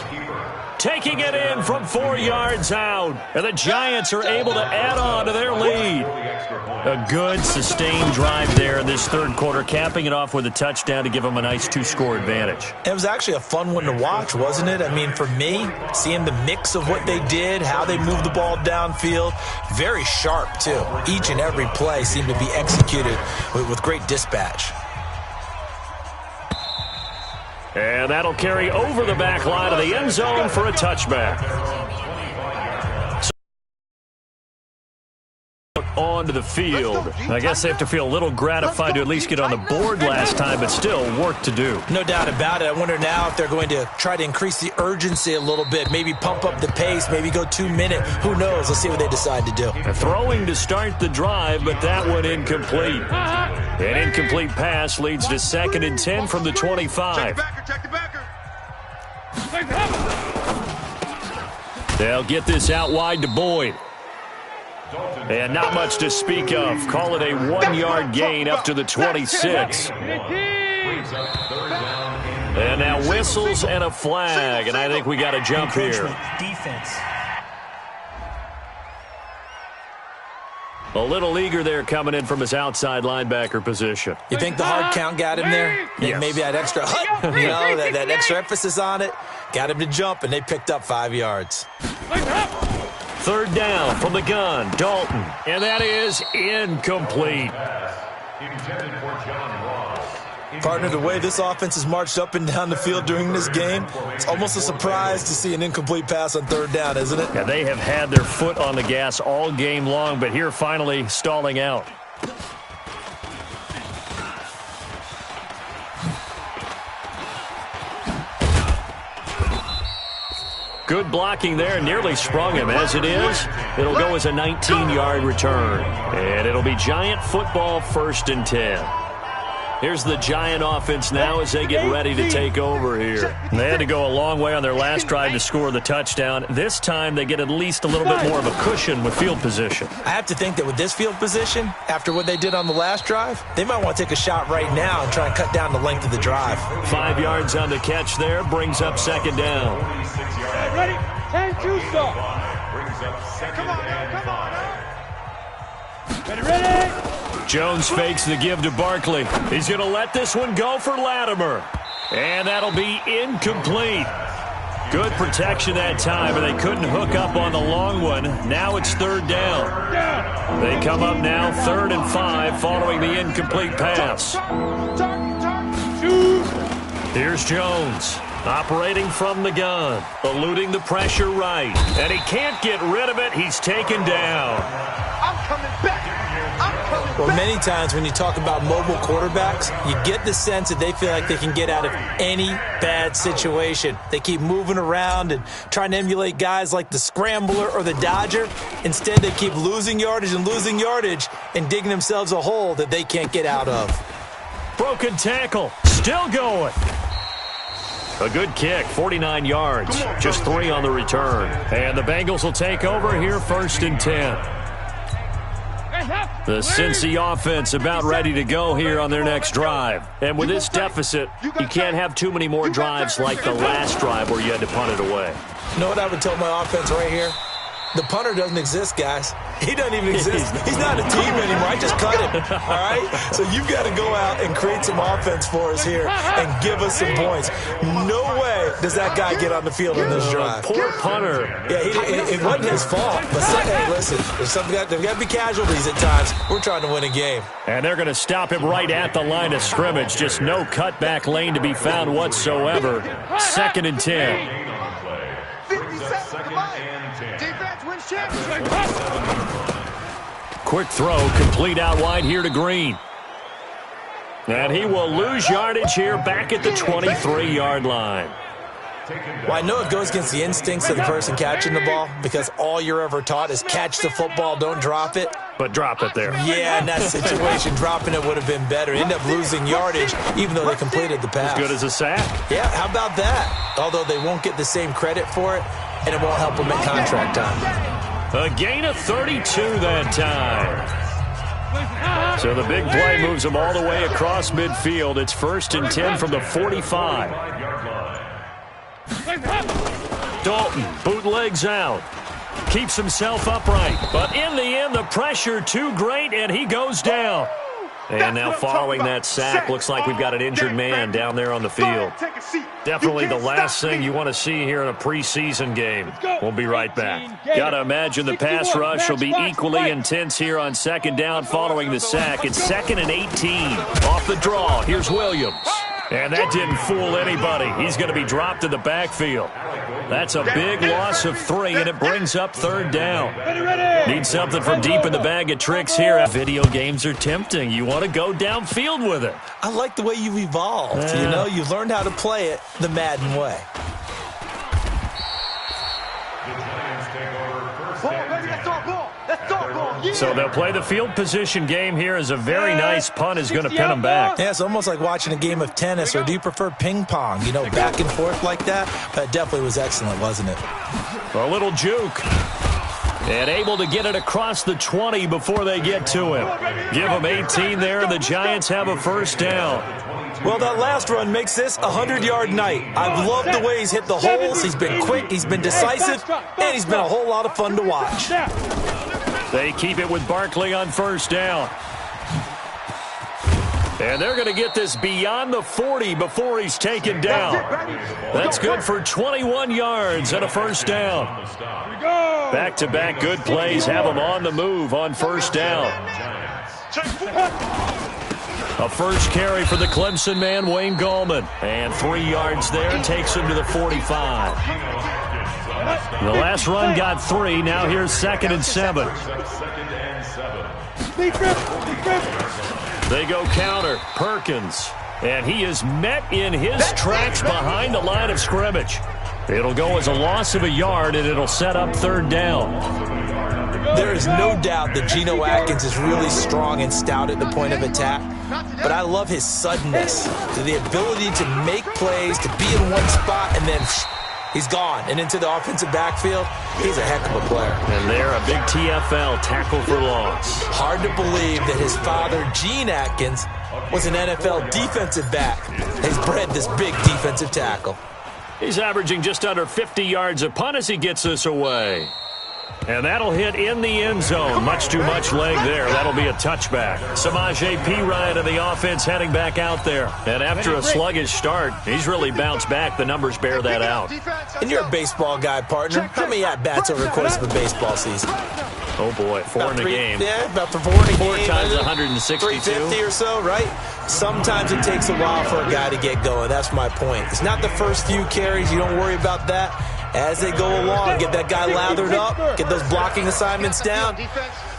Taking it in from 4 yards out. And the Giants are able to add on to their lead. A good, sustained drive there in this third quarter, capping it off with a touchdown to give them a nice 2-score advantage. It was actually a fun one to watch, wasn't it? I mean, for me, seeing the mix of what they did, how they moved the ball downfield, very sharp, too. Each and every play seemed to be executed with great dispatch. And that'll carry over the back line of the end zone for a touchback. Onto the field. I guess they have to feel a little gratified to at least get on the board last time, but still work to do. No doubt about it. I wonder now if they're going to try to increase the urgency a little bit, maybe pump up the pace, maybe go 2-minute. Who knows? Let's see what they decide to do. Throwing to start the drive, but that one incomplete. An incomplete pass leads to 2nd and 10 from the 25. They'll get this out wide to Boyd. And not much to speak of. Call it a 1-yard gain up to the 26. And now whistles and a flag, and I think we got a jump here. Defense. A little eager there coming in from his outside linebacker position. You think the hard count got him there? Yes. Maybe that extra that extra emphasis on it got him to jump, and they picked up 5 yards. Third down from the gun, Dalton. And that is incomplete. Intended for John Ross. Partner, the way this offense has marched up and down the field during this game, it's almost a surprise to see an incomplete pass on third down, isn't it? Yeah, they have had their foot on the gas all game long, but here finally stalling out. Good blocking there, nearly sprung him. As it is, it'll go as a 19-yard return. And it'll be Giant football, 1st and 10. Here's the Giant offense now as they get ready to take over here. They had to go a long way on their last drive to score the touchdown. This time they get at least a little bit more of a cushion with field position. I have to think that with this field position, after what they did on the last drive, they might want to take a shot right now and try and cut down the length of the drive. 5 yards on the catch there, brings up 2nd down. Ready? 10-2 stop. Brings up 2nd and 5. Ready? Jones fakes the give to Barkley. He's going to let this one go for Latimer. And that'll be incomplete. Good protection that time, and they couldn't hook up on the long one. Now it's 3rd down. They come up now 3rd and 5 following the incomplete pass. Here's Jones. Operating from the gun. Eluding the pressure right. And he can't get rid of it. He's taken down. I'm coming back. Well, many times when you talk about mobile quarterbacks, you get the sense that they feel like they can get out of any bad situation. They keep moving around and trying to emulate guys like the Scrambler or the Dodger. Instead, they keep losing yardage and digging themselves a hole that they can't get out of. Broken tackle. Still going. A good kick, 49 yards. Just 3 on the return. And the Bengals will take over here 1st and 10. The Cincy offense about ready to go here on their next drive. And with this deficit, you can't have too many more drives like the last drive where you had to punt it away. You know what I would tell my offense right here? The punter doesn't exist, guys. He doesn't even exist. He's not a team anymore. I just cut him, all right? So you've got to go out and create some offense for us here and give us some points. No way does that guy get on the field in this drive. Poor punter. Yeah, it wasn't his fault. But hey, listen, there's got to be casualties at times. We're trying to win a game. And they're going to stop him right at the line of scrimmage. Just no cutback lane to be found whatsoever. 2nd and 10. Quick throw, complete out wide here to Green. And he will lose yardage here back at the 23-yard line. Well, I know it goes against the instincts of the person catching the ball because all you're ever taught is catch the football, don't drop it. But drop it there. Yeah, in that situation, dropping it would have been better. End up losing yardage even though they completed the pass. As good as a sack. Yeah, how about that? Although they won't get the same credit for it, and it won't help them at contract time. A gain of 32 that time. So the big play moves them all the way across midfield. It's 1st and 10 from the 45. Dalton bootlegs out. Keeps himself upright. But in the end, the pressure too great, and he goes down. And now following that sack, looks like we've got an injured man down there on the field. Definitely the last thing you want to see here in a preseason game. We'll be right back. Got to imagine the pass rush will be equally intense here on 2nd down following the sack. It's 2nd and 18. Off the draw, here's Williams. And that didn't fool anybody. He's going to be dropped in the backfield. That's a big loss of 3, and it brings up 3rd down. Need something from deep in the bag of tricks here. Video games are tempting. You want to go downfield with it. I like the way you've evolved. You know, you've learned how to play it the Madden way. So they'll play the field position game here as a very nice punt is going to pin them back. Yeah, it's almost like watching a game of tennis, or do you prefer ping pong? You know, back and forth like that? That definitely was excellent, wasn't it? A little juke. And able to get it across the 20 before they get to him. Give them 18 there, and the Giants have a 1st down. Well, that last run makes this a 100-yard night. I've loved the way he's hit the holes. He's been quick, he's been decisive, and he's been a whole lot of fun to watch. They keep it with Barkley on first down. And they're going to get this beyond the 40 before he's taken down. That's good for 21 yards and a first down. Back-to-back good plays have him on the move on first down. A first carry for the Clemson man, Wayne Gallman. And 3 yards there takes him to the 45. The last run got 3. Now here's 2nd and 7. They go counter. Perkins. And he is met in his tracks behind the line of scrimmage. It'll go as a loss of a yard, and it'll set up 3rd down. There is no doubt that Geno Atkins is really strong and stout at the point of attack, but I love his suddenness, the ability to make plays, to be in one spot, and then he's gone and into the offensive backfield. He's a heck of a player. And they're a big TFL, tackle for loss. Hard to believe that his father, Gene Atkins, was an NFL defensive back. He's bred this big defensive tackle. He's averaging just under 50 yards a punt as he gets this away. And that'll hit in the end zone. Much too much leg there. That'll be a touchback. Samaje Perine of the offense heading back out there. And after a sluggish start, he's really bounced back. The numbers bear that out. And you're a baseball guy, partner. How many at-bats over the course of a baseball season? Oh, boy, 4 in a game. Yeah, about 4 in a game. 4 times 162. 350 or so, right? Sometimes it takes a while for a guy to get going. That's my point. It's not the first few carries. You don't worry about that. As they go along, get that guy lathered up, get those blocking assignments down.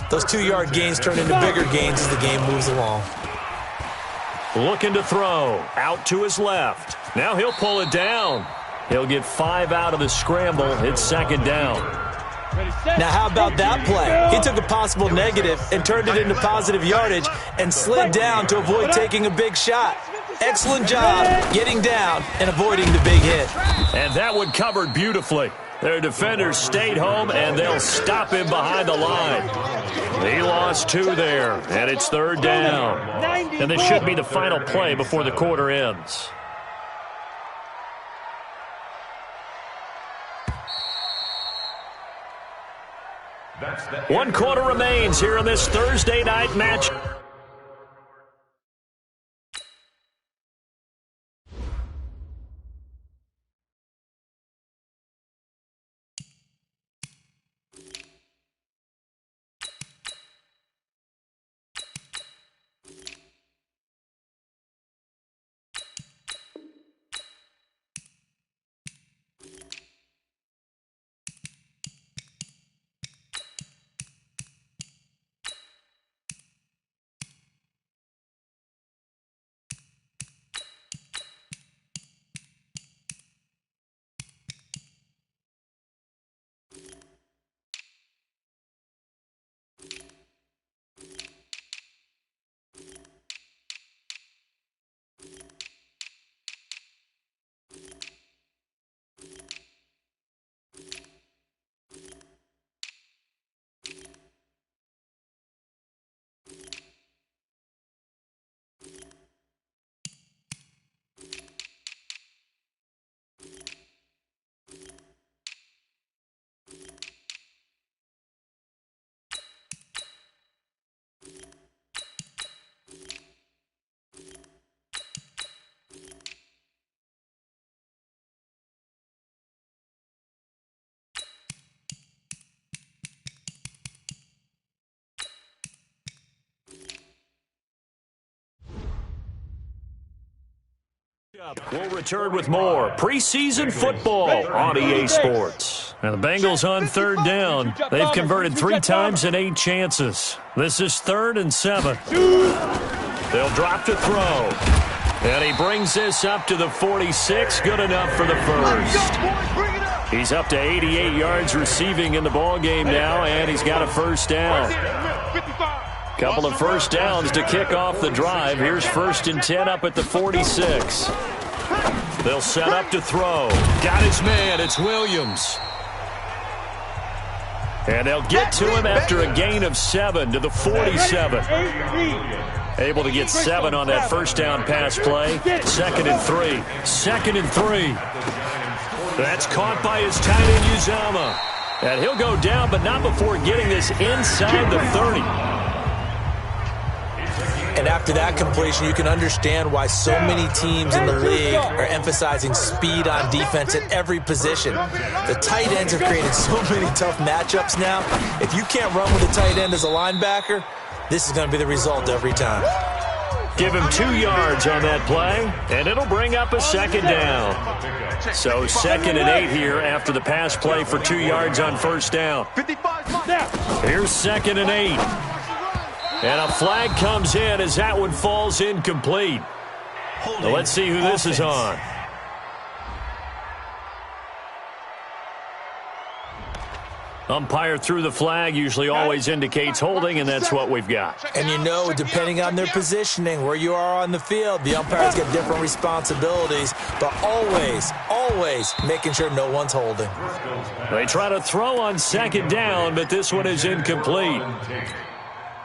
Those 2-yard gains turn into bigger gains as the game moves along. Looking to throw. Out to his left. Now he'll pull it down. He'll get 5 out of the scramble. It's 2nd down. Now, how about that play? He took a possible negative and turned it into positive yardage and slid down to avoid taking a big shot. Excellent job getting down and avoiding the big hit. And that one covered beautifully. Their defenders stayed home, and they'll stop him behind the line. He lost 2 there, and it's 3rd down. And this should be the final play before the quarter ends. One quarter remains here in this Thursday night match. We'll return with more preseason football on EA Sports. Now the Bengals on 3rd down. They've converted 3 times in 8 chances. This is 3rd and 7. They'll drop to throw. And he brings this up to the 46. Good enough for the first. He's up to 88 yards receiving in the ballgame now, and he's got a first down. Couple of first downs to kick off the drive. Here's 1st and 10 up at the 46. They'll set up to throw. Got his man. It's Williams. And they'll get to him after a gain of 7 to the 47. Able to get 7 on that first down pass play. 2nd and 3. 2nd and 3. That's caught by his tight end, Uzama. And he'll go down, but not before getting this inside the 30. And after that completion, you can understand why so many teams in the league are emphasizing speed on defense at every position. The tight ends have created so many tough matchups now. If you can't run with a tight end as a linebacker, this is going to be the result every time. Give him 2 yards on that play, and it'll bring up a second down. So 2nd and 8 here after the pass play for 2 yards on first down. Here's 2nd and 8. And a flag comes in as that one falls incomplete. Well, let's see who this is on. Umpire threw the flag, usually always indicates holding, and that's what we've got. And you know, depending on their positioning, where you are on the field, the umpires get different responsibilities, but always making sure no one's holding. They try to throw on 2nd down, but this one is incomplete.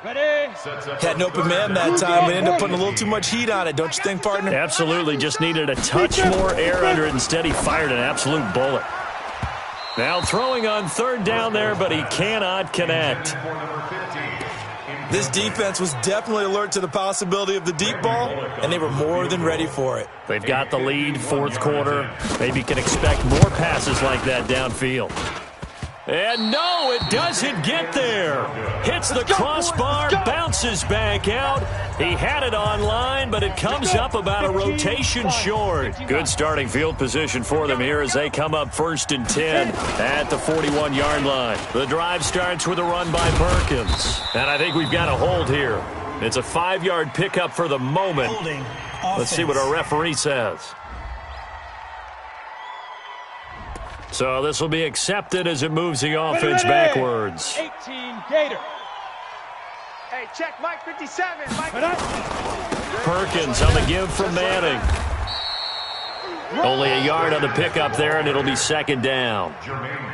Had an open man that time, but ended up putting a little too much heat on it, don't you think, partner? Absolutely, just needed a touch more air under it. Instead, he fired an absolute bullet. Now throwing on 3rd down there, but he cannot connect. This defense was definitely alert to the possibility of the deep ball, and they were more than ready for it. They've got the lead, 4th quarter. Maybe can expect more passes like that downfield. And no, it doesn't get there. Hits the crossbar, bounces back out. He had it on line, but it comes up about a rotation short. Good starting field position for them here as they come up 1st and 10 at the 41-yard line. The drive starts with a run by Perkins. And I think we've got a hold here. It's a 5-yard pickup for the moment. Let's see what our referee says. So this will be accepted as it moves the offense backwards. 18 Gator. Hey, check Mike 57. Mike. Perkins on the give from Manning. Only a yard on the pickup there, and it'll be 2nd down.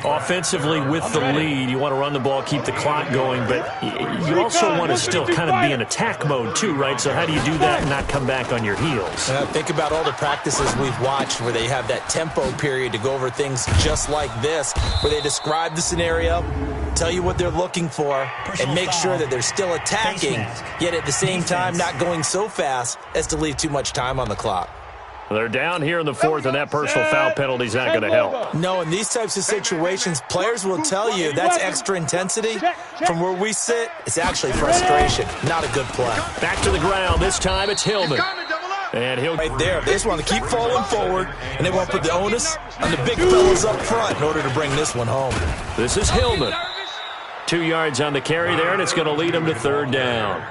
Offensively with the lead, you want to run the ball, keep the clock going, but you also want to still kind of be in attack mode too, right? So how do you do that and not come back on your heels? Think about all the practices we've watched where they have that tempo period to go over things just like this, where they describe the scenario, tell you what they're looking for, and make sure that they're still attacking, yet at the same time not going so fast as to leave too much time on the clock. They're down here in the 4th, and that personal foul penalty is not going to help. No, in these types of situations, players will tell you that's extra intensity. From where we sit, it's actually frustration, not a good play. Back to the ground. This time it's Hillman. And he'll right there. They just want to keep falling forward, and they want to put the onus on the big fellas up front in order to bring this one home. This is Hillman. 2 yards on the carry there, and it's going to lead him to 3rd down.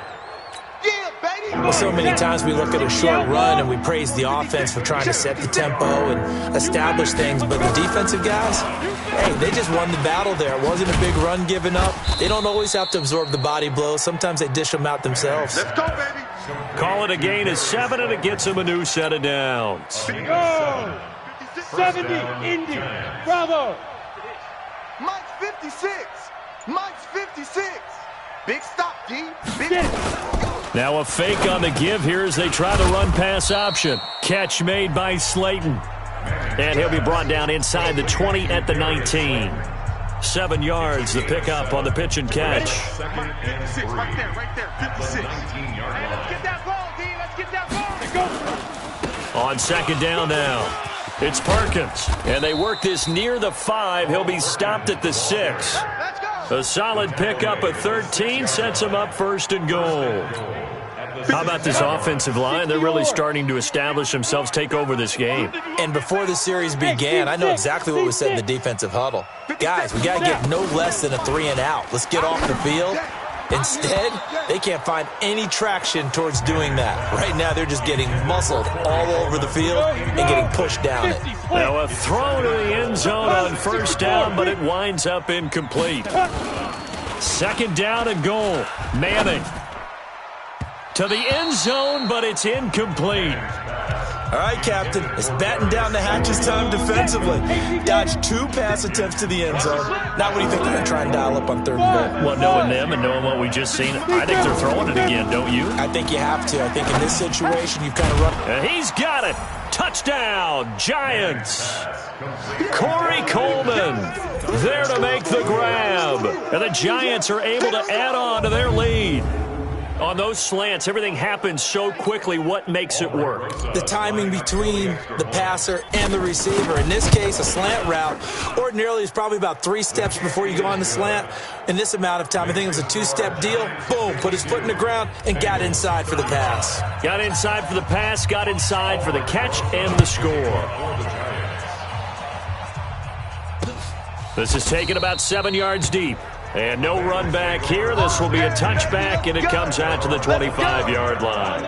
Well, so many times we look at a short run and we praise the offense for trying to set the tempo and establish things, but the defensive guys, hey, they just won the battle there. It wasn't a big run given up. They don't always have to absorb the body blows. Sometimes they dish them out themselves. Let's go, baby. Call it a gain of 7, and it gets them a new set of downs. Go! 70, Indy. Bravo. Mike's 56. Mike's 56. Big stop, D. Big Now a fake on the give here as they try the run-pass option. Catch made by Slayton. And he'll be brought down inside the 20 at the 19. 7 yards, the pickup on the pitch and catch. 56, right there, 56. Hey, let's get that ball, D. Let's get that ball. Let's go. On 2nd down now, it's Perkins. And they work this near the 5. He'll be stopped at the 6. Let's go. A solid pickup of 13 sets him up 1st and goal. How about this offensive line? They're really starting to establish themselves, take over this game. And before the series began, I know exactly what was said in the defensive huddle. Guys, we got to get no less than a 3 and out. Let's get off the field. Instead, they can't find any traction towards doing that. Right now, they're just getting muscled all over the field and getting pushed down it. Now a throw to the end zone on 1st down, but it winds up incomplete. 2nd down and goal. Manning to the end zone, but it's incomplete. All right, Captain, it's batten down the hatches time defensively. Dodged 2 pass attempts to the end zone. Now what do you think they're going to try and dial up on 3rd and goal? Well, knowing them and knowing what we just seen, I think they're throwing it again, don't you? I think you have to. I think in this situation, you've kind of run. And he's got it. Touchdown, Giants. Corey Coleman. there to make the grab. And the Giants are able to add on to their lead. On those slants, everything happens so quickly. What makes it work? The timing between the passer and the receiver. In this case, a slant route ordinarily is probably about 3 steps before you go on the slant. In this amount of time, I think it was a 2-step deal. Boom, put his foot in the ground and got inside for the pass. Got inside for the pass, got inside for the catch and the score. This is taken about 7 yards deep. And no run back here. This will be a touchback, and it comes out to the 25-yard line.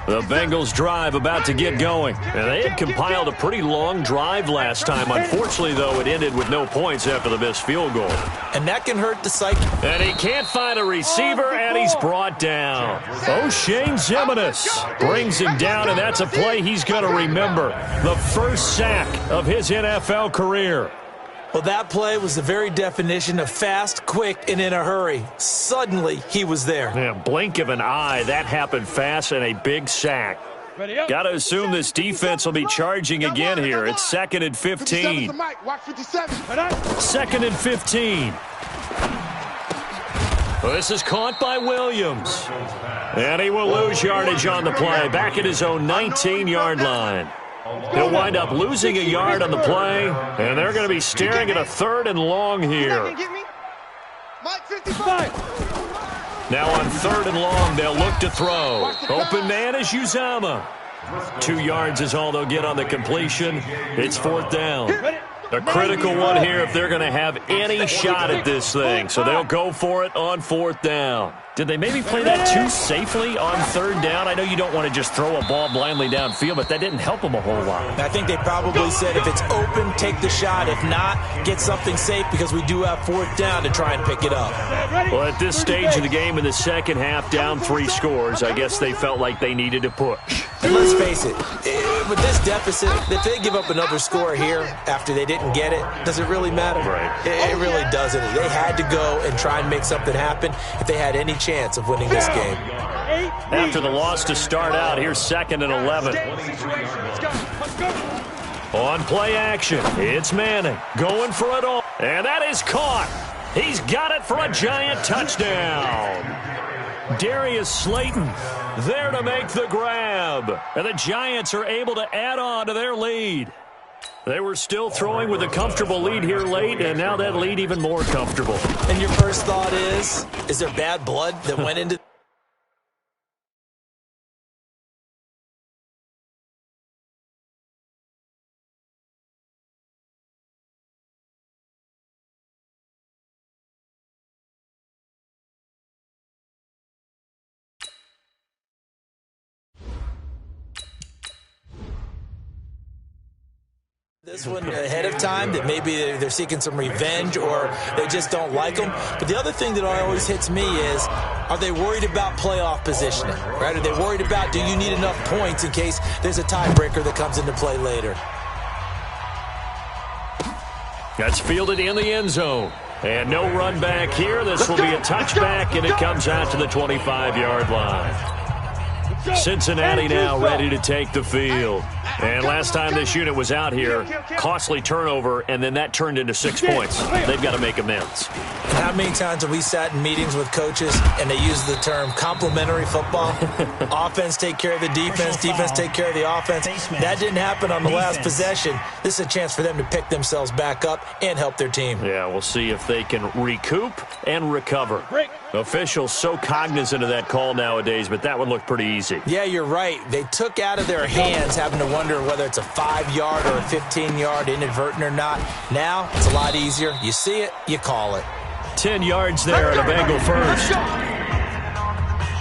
The Bengals drive about to get going. And they had compiled a pretty long drive last time. Unfortunately, though, it ended with no points after the missed field goal. And that can hurt the psyche. And he can't find a receiver, and he's brought down. O'Shane Ximines brings him down, and that's a play he's going to remember. The first sack of his NFL career. Well, that play was the very definition of fast, quick, and in a hurry. Suddenly, he was there. Yeah, blink of an eye. That happened fast and a big sack. Got to assume this defense will be charging again here. It's 2nd and 15. 2nd and 15. Well, this is caught by Williams. And he will lose yardage on the play. Back at his own 19-yard line. He'll wind up losing a yard on the play, and they're going to be staring at a 3rd and long here. Now on 3rd and long, they'll look to throw. Open man is Uzama. 2 yards is all they'll get on the completion. It's 4th down. A critical one here if they're going to have any shot at this thing. So they'll go for it on 4th down. Did they maybe play that too safely on 3rd down? I know you don't want to just throw a ball blindly downfield, but that didn't help them a whole lot. I think they probably said if it's open, take the shot. If not, get something safe because we do have 4th down to try and pick it up. Well, at this stage of the game in the second half, down 3 scores, I guess they felt like they needed to push. And let's face it, with this deficit, if they give up another score here after they didn't get it, does it really matter? Right. It really doesn't. They had to go and try and make something happen if they had any chance of winning this game. After the loss to start out, here's 2nd and 11. On play action, it's Manning going for it all. And that is caught. He's got it for a Giant touchdown. Darius Slayton there to make the grab. And the Giants are able to add on to their lead. They were still throwing with a comfortable lead here late, and now that lead even more comfortable. And your first thought is there bad blood that went into... this one ahead of time, that maybe they're seeking some revenge or they just don't like them. But the other thing that always hits me is, are they worried about playoff positioning, right? Are they worried about, do you need enough points in case there's a tiebreaker that comes into play later? That's fielded in the end zone. And no run back here. This will be a touchback, and it comes out to the 25-yard line. Cincinnati now ready to take the field. And last time this unit was out here, costly turnover, and then that turned into 6 points. They've got to make amends. How many times have we sat in meetings with coaches and they use the term complementary football? Offense take care of the defense, defense take care of the offense. That didn't happen on the last possession. This is a chance for them to pick themselves back up and help their team. Yeah, we'll see if they can recoup and recover. Officials so cognizant of that call nowadays, but that one looked pretty easy. Yeah, you're right. They took out of their hands having to wonder whether it's a 5-yard or a 15-yard inadvertent or not. Now, it's a lot easier. You see it, you call it. 10 yards there at a Bengal first.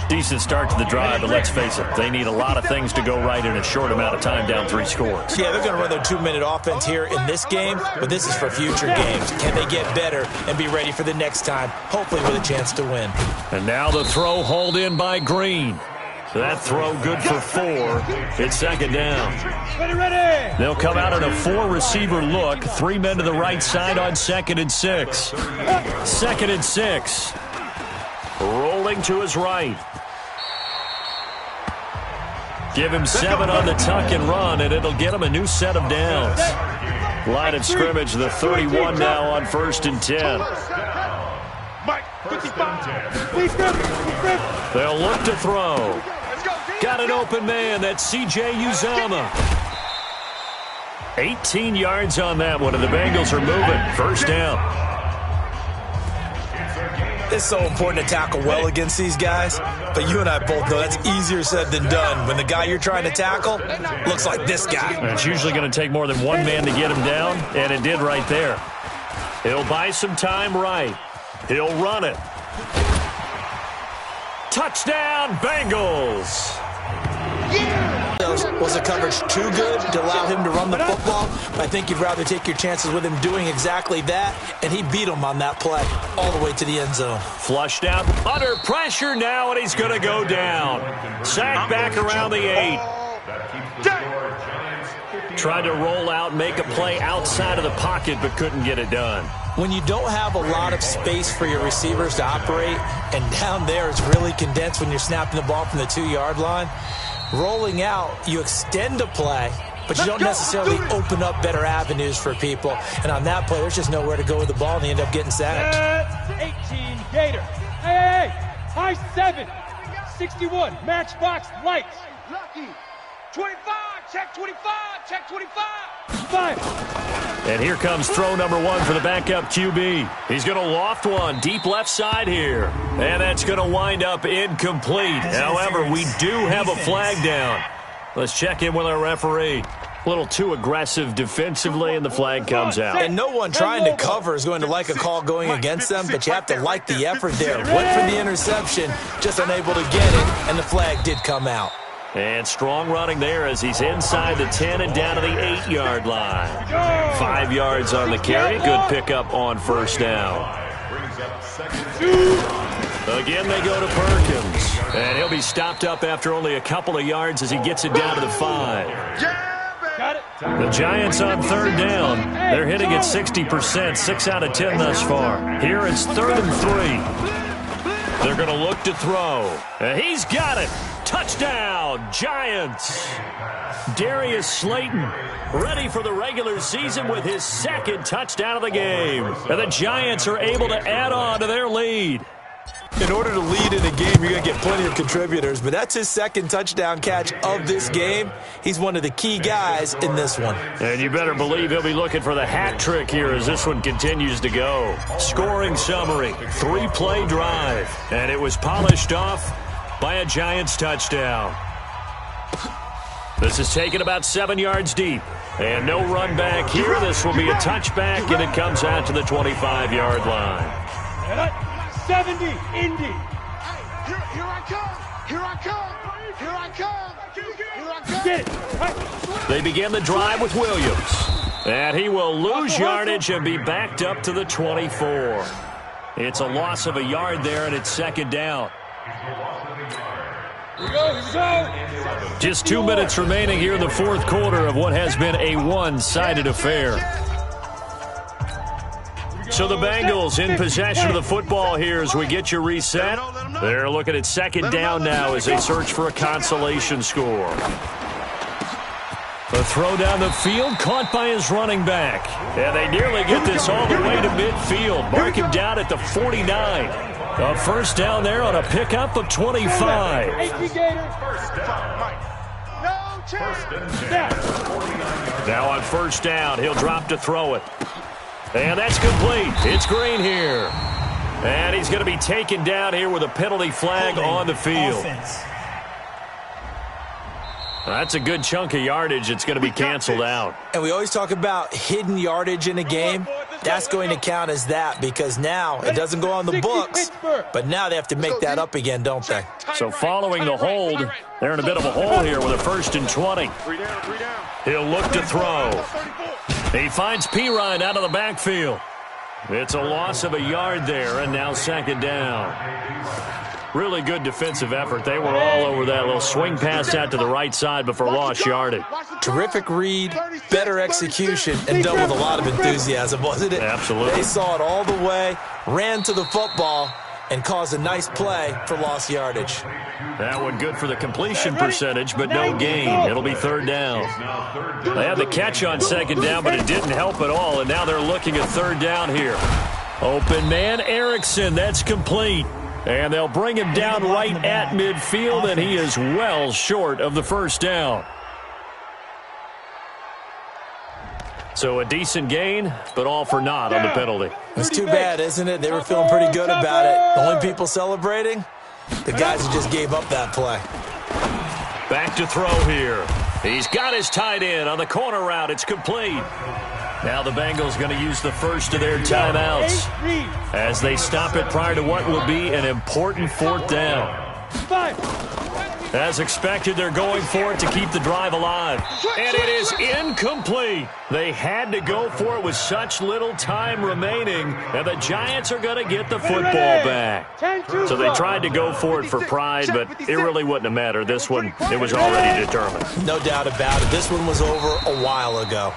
Decent start to the drive, but let's face it, they need a lot of things to go right in a short amount of time, down 3 scores. Yeah, they're going to run their 2-minute offense here in this game, but this is for future games. Can they get better and be ready for the next time, hopefully with a chance to win? And now the throw hauled in by Green. That throw good for 4. It's second down. They'll come out in a 4-receiver look. 3 men to the right side on 2nd and 6. 2nd and 6. Rolling to his right. Give him 7 on the tuck and run, and it'll get him a new set of downs. Line of scrimmage, the 31 now on 1st and 10. Mike, 55. They'll look to throw. Got an open man. That's C.J. Uzomah. 18 yards on that one, and the Bengals are moving. 1st down. It's so important to tackle well against these guys, but you and I both know that's easier said than done. When the guy you're trying to tackle looks like this guy. And it's usually going to take more than one man to get him down, and it did right there. He'll buy some time right. He'll run it. Touchdown, Bengals! Was the coverage too good to allow him to run the football? I think you'd rather take your chances with him doing exactly that, and he beat him on that play all the way to the end zone. Flushed out, under pressure now, and he's going to go down. Sacked back around the 8. Tried to roll out, make a play outside of the pocket, but couldn't get it done. When you don't have a lot of space for your receivers to operate, and down there it's really condensed when you're snapping the ball from the 2-yard line, rolling out, you extend a play, but you don't necessarily open up better avenues for people. And on that play, there's just nowhere to go with the ball, and they end up getting sacked. 18, Gator. Hey, high 7, 61, matchbox lights. Lucky. 25, check 25, check 25. 5. And here comes throw number 1 for the backup QB. He's going to loft one deep left side here. And that's going to wind up incomplete. However, we do have a flag down. Let's check in with our referee. A little too aggressive defensively, and the flag comes out. And no one trying to cover is going to like a call going against them, but you have to like the effort there. Went for the interception, just unable to get it, and the flag did come out. And strong running there as he's inside the 10 and down to the 8-yard line. 5 yards on the carry. Good pickup on 1st down. Again, they go to Perkins. And he'll be stopped up after only a couple of yards as he gets it down to the 5. The Giants on 3rd down. They're hitting at 60%, 6 out of 10 thus far. Here it's 3rd and 3. They're going to look to throw. And he's got it. Touchdown, Giants. Darius Slayton ready for the regular season with his 2nd touchdown of the game. And the Giants are able to add on to their lead. In order to lead in a game, you're going to get plenty of contributors, but that's his 2nd touchdown catch of this game. He's one of the key guys in this one. And you better believe he'll be looking for the hat trick here as this one continues to go. Scoring summary, 3-play drive, and it was polished off by a Giants touchdown. This is taken about 7 yards deep. And no run back here. This will be a touchback, and it comes out to the 25-yard line. 70, Indy. Here I come. Here I come. Here I come. Here I come. Get it. They begin the drive with Williams. And he will lose yardage and be backed up to the 24. It's a loss of a yard there, and it's 2nd down. Here we go. Just 2 minutes remaining here in the 4th quarter of what has been a one-sided affair. So the Bengals in possession of the football here as we get you reset. They're looking at 2nd down now as they search for a consolation score. The throw down the field caught by his running back. And they nearly get this all the way to midfield. Mark him down at the 49. A 1st down there on a pickup of 25. Now on 1st down, he'll drop to throw it. And that's complete. It's Green here. And he's going to be taken down here with a penalty flag on the field. That's a good chunk of yardage. It's going to be canceled out. And we always talk about hidden yardage in a game. That's going to count as that because now it doesn't go on the books, but now they have to make that up again, don't they? So following the hold, they're in a bit of a hole here with a 1st and 20. He'll look to throw. He finds Pirine out of the backfield. It's a loss of a yard there, and now 2nd down. Really good defensive effort. They were all over that little swing pass out to the right side before lost yardage. Terrific read, better execution, and done with a lot of enthusiasm, wasn't it? Absolutely. They saw it all the way, ran to the football, and cause a nice play for lost yardage. That one good for the completion percentage, but no gain. It'll be third down. They had the catch on second down, but it didn't help at all, and now they're looking at third down here. Open man, Erickson. That's complete. And they'll bring him down right at midfield, and he is well short of the first down. So a decent gain, but all for naught on the penalty. It's too bad, isn't it? They were feeling pretty good about it. The only people celebrating, the guys who just gave up that play. Back to throw here. He's got his tight end on the corner route. It's complete. Now the Bengals going to use the first of their timeouts as they stop it prior to what will be an important fourth down. As expected, they're going for it to keep the drive alive. And it is incomplete. They had to go for it with such little time remaining, and the Giants are going to get the football back. So they tried to go for it for pride, but it really wouldn't have mattered. This one, it was already determined. No doubt about it. This one was over a while ago.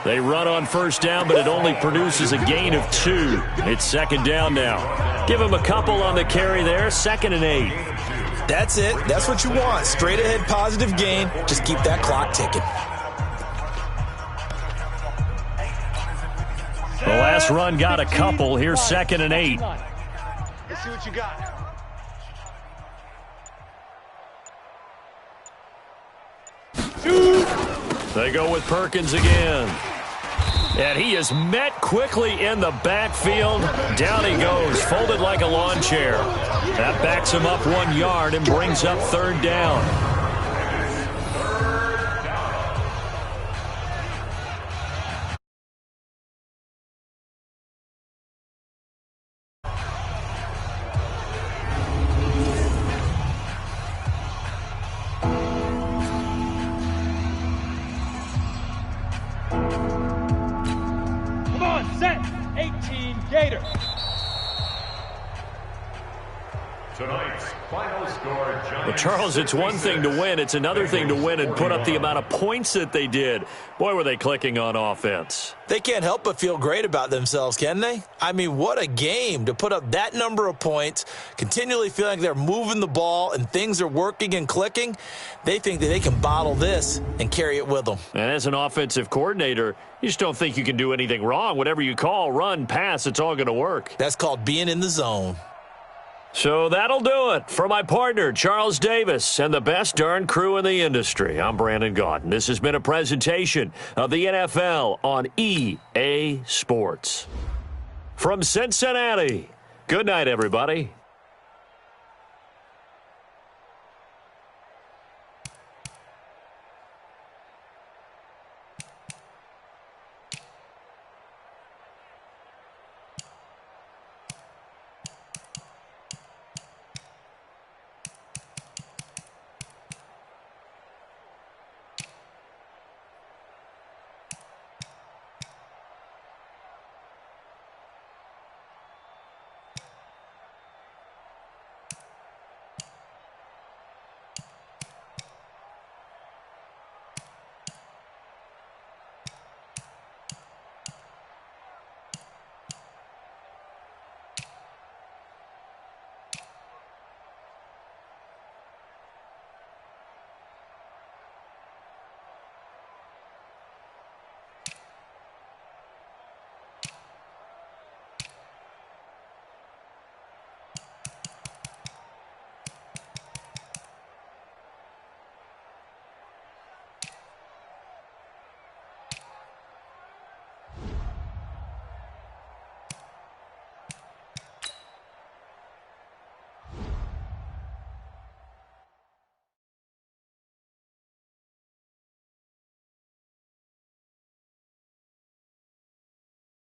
They run on first down, but it only produces a gain of 2. It's second down now. Give them a couple on the carry there, 2nd and 8. That's it. That's what you want. Straight ahead positive gain. Just keep that clock ticking. The last run got a couple. Here's 2nd and 8. Let's see what you got. They go with Perkins again. And he is met quickly in the backfield. Down he goes, folded like a lawn chair. That backs him up 1 yard and brings up third down. Set, 18 Gator. Tonight's final score, Well, Charles, it's one thing to win. It's another thing to win and put up the amount of points that they did. Boy, were they clicking on offense. They can't help but feel great about themselves, can they? I mean, what a game to put up that number of points, continually feeling like they're moving the ball and things are working and clicking. They think that they can bottle this and carry it with them. And as an offensive coordinator, you just don't think you can do anything wrong. Whatever you call, run, pass, it's all going to work. That's called being in the zone. So that'll do it for my partner, Charles Davis, and the best darn crew in the industry. I'm Brandon Gaudin. This has been a presentation of the NFL on EA Sports. From Cincinnati, good night, everybody.